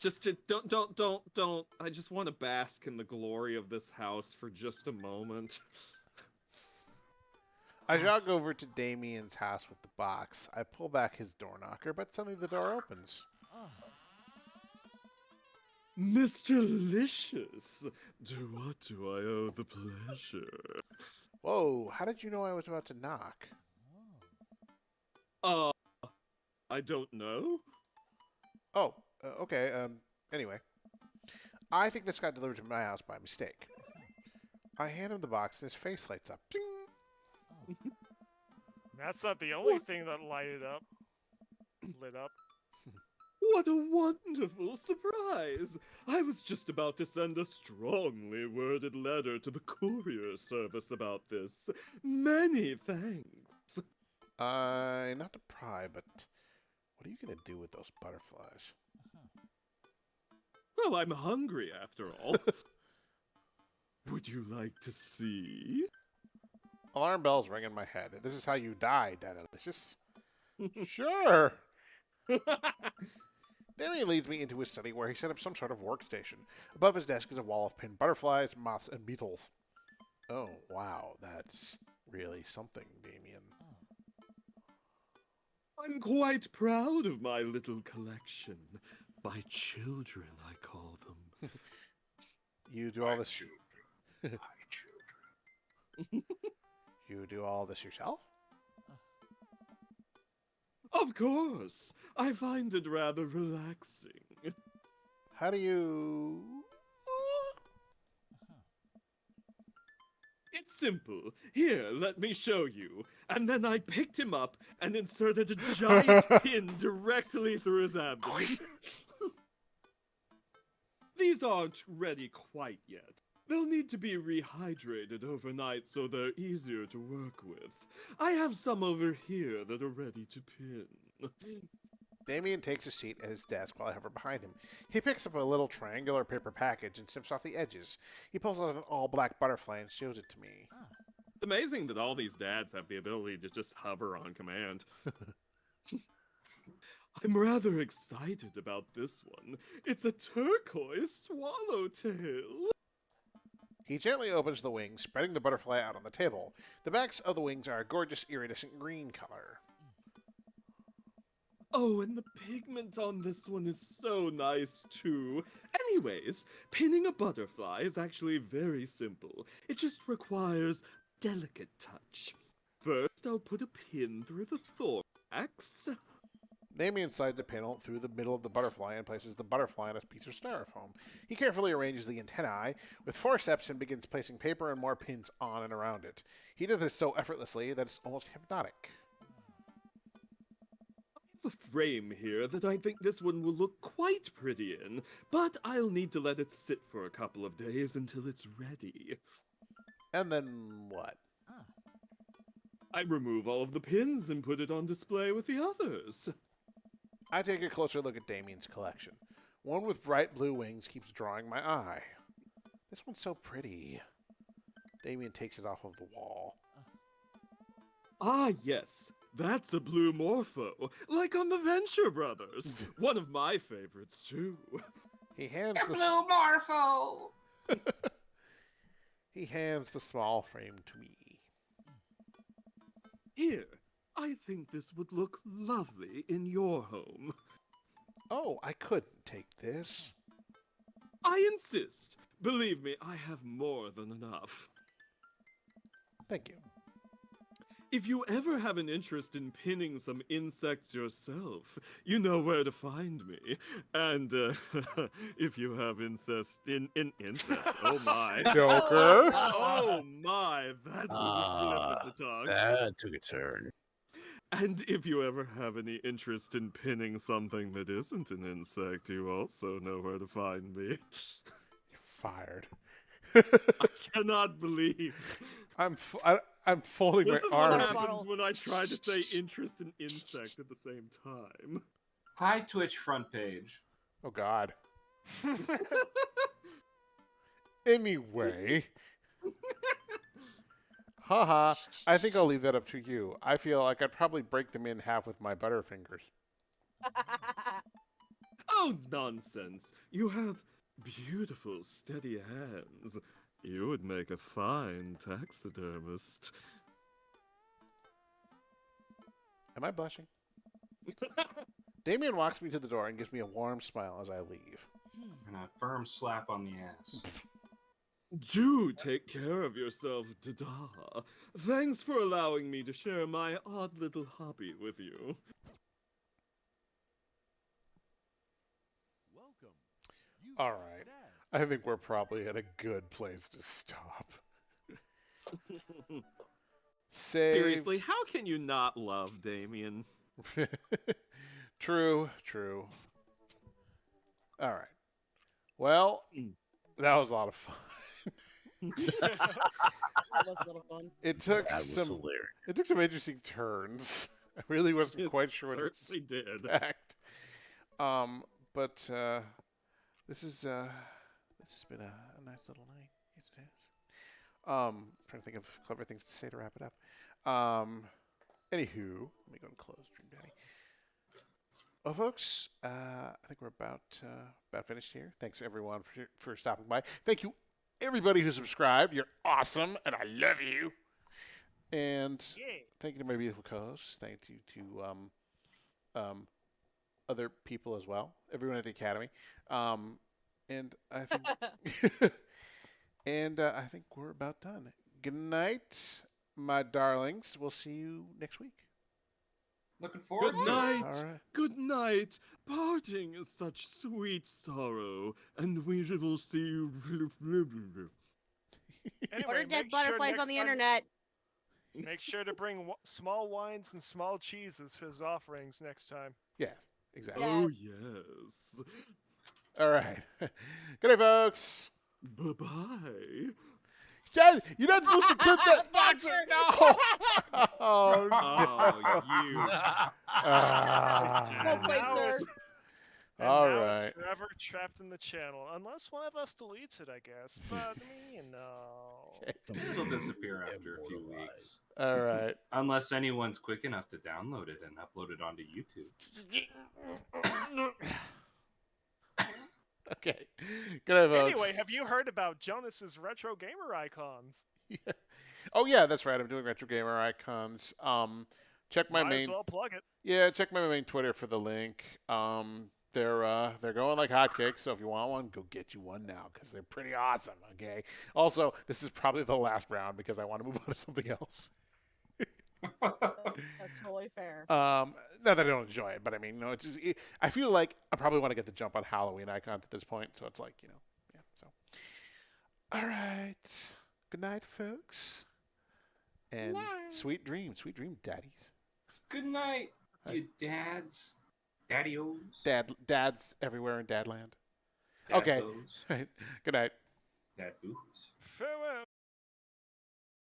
Just don't. I just want to bask in the glory of this house for just a moment. I jog over to Damien's house with the box. I pull back his door knocker, but suddenly the door opens. Mr. Licious, to what do I owe the pleasure? Whoa, how did you know I was about to knock? I don't know. Oh, okay, anyway. I think this got delivered to my house by mistake. I hand him the box and his face lights up. Ding! That's not the only thing that lit up. What a wonderful surprise! I was just about to send a strongly worded letter to the courier service about this. Many thanks. Not to pry, but what are you gonna do with those butterflies? Well, I'm hungry after all. Would you like to see? Alarm bells ring in my head. This is how you die, Delicious. Sure. Damien leads me into his study where he set up some sort of workstation. Above his desk is a wall of pinned butterflies, moths, and beetles. Oh, wow, that's really something, Damien. I'm quite proud of my little collection. My children, I call them. You do all this. Children. My children. You do all this yourself? Of course. I find it rather relaxing. How do you? It's simple. Here, let me show you. And then I picked him up and inserted a giant pin directly through his abdomen. These aren't ready quite yet. They'll need to be rehydrated overnight so they're easier to work with. I have some over here that are ready to pin. Damien takes a seat at his desk while I hover behind him. He picks up a little triangular paper package and snips off the edges. He pulls out an all-black butterfly and shows it to me. It's amazing that all these dads have the ability to just hover on command. I'm rather excited about this one. It's a turquoise swallowtail. He gently opens the wings, spreading the butterfly out on the table. The backs of the wings are a gorgeous iridescent green color. Oh, and the pigment on this one is so nice, too. Anyways, pinning a butterfly is actually very simple. It just requires delicate touch. First, I'll put a pin through the thorax. Damien slides a panel through the middle of the butterfly and places the butterfly on a piece of styrofoam. He carefully arranges the antennae with forceps and begins placing paper and more pins on and around it. He does this so effortlessly that it's almost hypnotic. I have a frame here that I think this one will look quite pretty in, but I'll need to let it sit for a couple of days until it's ready. And then what? I remove all of the pins and put it on display with the others. I take a closer look at Damien's collection. One with bright blue wings keeps drawing my eye. This one's so pretty. Damien takes it off of the wall. Ah, yes. That's a blue morpho, like on the Venture Brothers. One of my favorites, too. He hands The blue morpho! He hands the small frame to me. Here, I think this would look lovely in your home. Oh, I couldn't take this. I insist. Believe me, I have more than enough. Thank you. If you ever have an interest in pinning some insects yourself, you know where to find me. And if you have incest, oh my. Joker. Oh my, that was a slip of the tongue. That took a turn. And if you ever have any interest in pinning something that isn't an insect, you also know where to find me. You're fired. I cannot believe. I'm folding This is my what arms. happens when I try to say interest and insect at the same time. Hi, Twitch front page. Oh, God. Anyway. Haha, I think I'll leave that up to you. I feel like I'd probably break them in half with my butterfingers. Oh, nonsense. You have beautiful, steady hands. You would make a fine taxidermist. Am I blushing? Damien walks me to the door and gives me a warm smile as I leave. And a firm slap on the ass. Do take care of yourself, Dada. Thanks for allowing me to share my odd little hobby with you. All right. I think we're probably at a good place to stop. Saved. Seriously, how can you not love Damien? True. All right. Well, that was a lot of fun. That was a little fun. It took That was some hilarious. interesting turns. I really wasn't quite sure what to Certainly did. expect. But this has been a nice little night. Yes, it is. Trying to think of clever things to say to wrap it up. Anywho, let me go and close Dream Daddy. Well, folks, I think we're about finished here. Thanks everyone for stopping by. Thank you everybody who subscribed. You're awesome, and I love you. And thank you to my beautiful co-hosts. Thank you to other people as well. Everyone at the Academy. And I think I think we're about done. Good night, my darlings. We'll see you next week. Looking forward Good to night. it. All right. Good night. Parting is such sweet sorrow, and we will see you. Anyway, What are dead make sure butterflies next on the time- internet? Make sure to bring small wines and small cheeses for his offerings next time. Yes, exactly. Oh, yes. All right. Good night, folks. Bye-bye. Dad, you're not supposed to clip that. Boxer, No. Oh, no. Oh, you. That's like Now nerd. it's- And All now right. it's forever trapped in the channel, unless one of us deletes it, I guess. But It'll disappear after a few weeks. All right. Unless anyone's quick enough to download it and upload it onto YouTube. Okay. Good night, folks. Anyway, have you heard about Jonas's retro gamer icons? Yeah. Oh yeah, that's right. I'm doing retro gamer icons. Check my Might main. as well plug it. Yeah, check my main Twitter for the link. They're going like hotcakes. So if you want one, go get you one now because they're pretty awesome. Okay. Also, this is probably the last round because I want to move on to something else. That's totally fair. Not that I don't enjoy it, but I mean, no, I feel like I probably want to get the jump on Halloween icons at this point. So it's like, yeah. So, all right. Good night, folks. And sweet dreams, daddies. Good night, you dads. Daddy-os. Dads everywhere in Dadland. Dad Okay. those. Good night. Dad-boos. Farewell.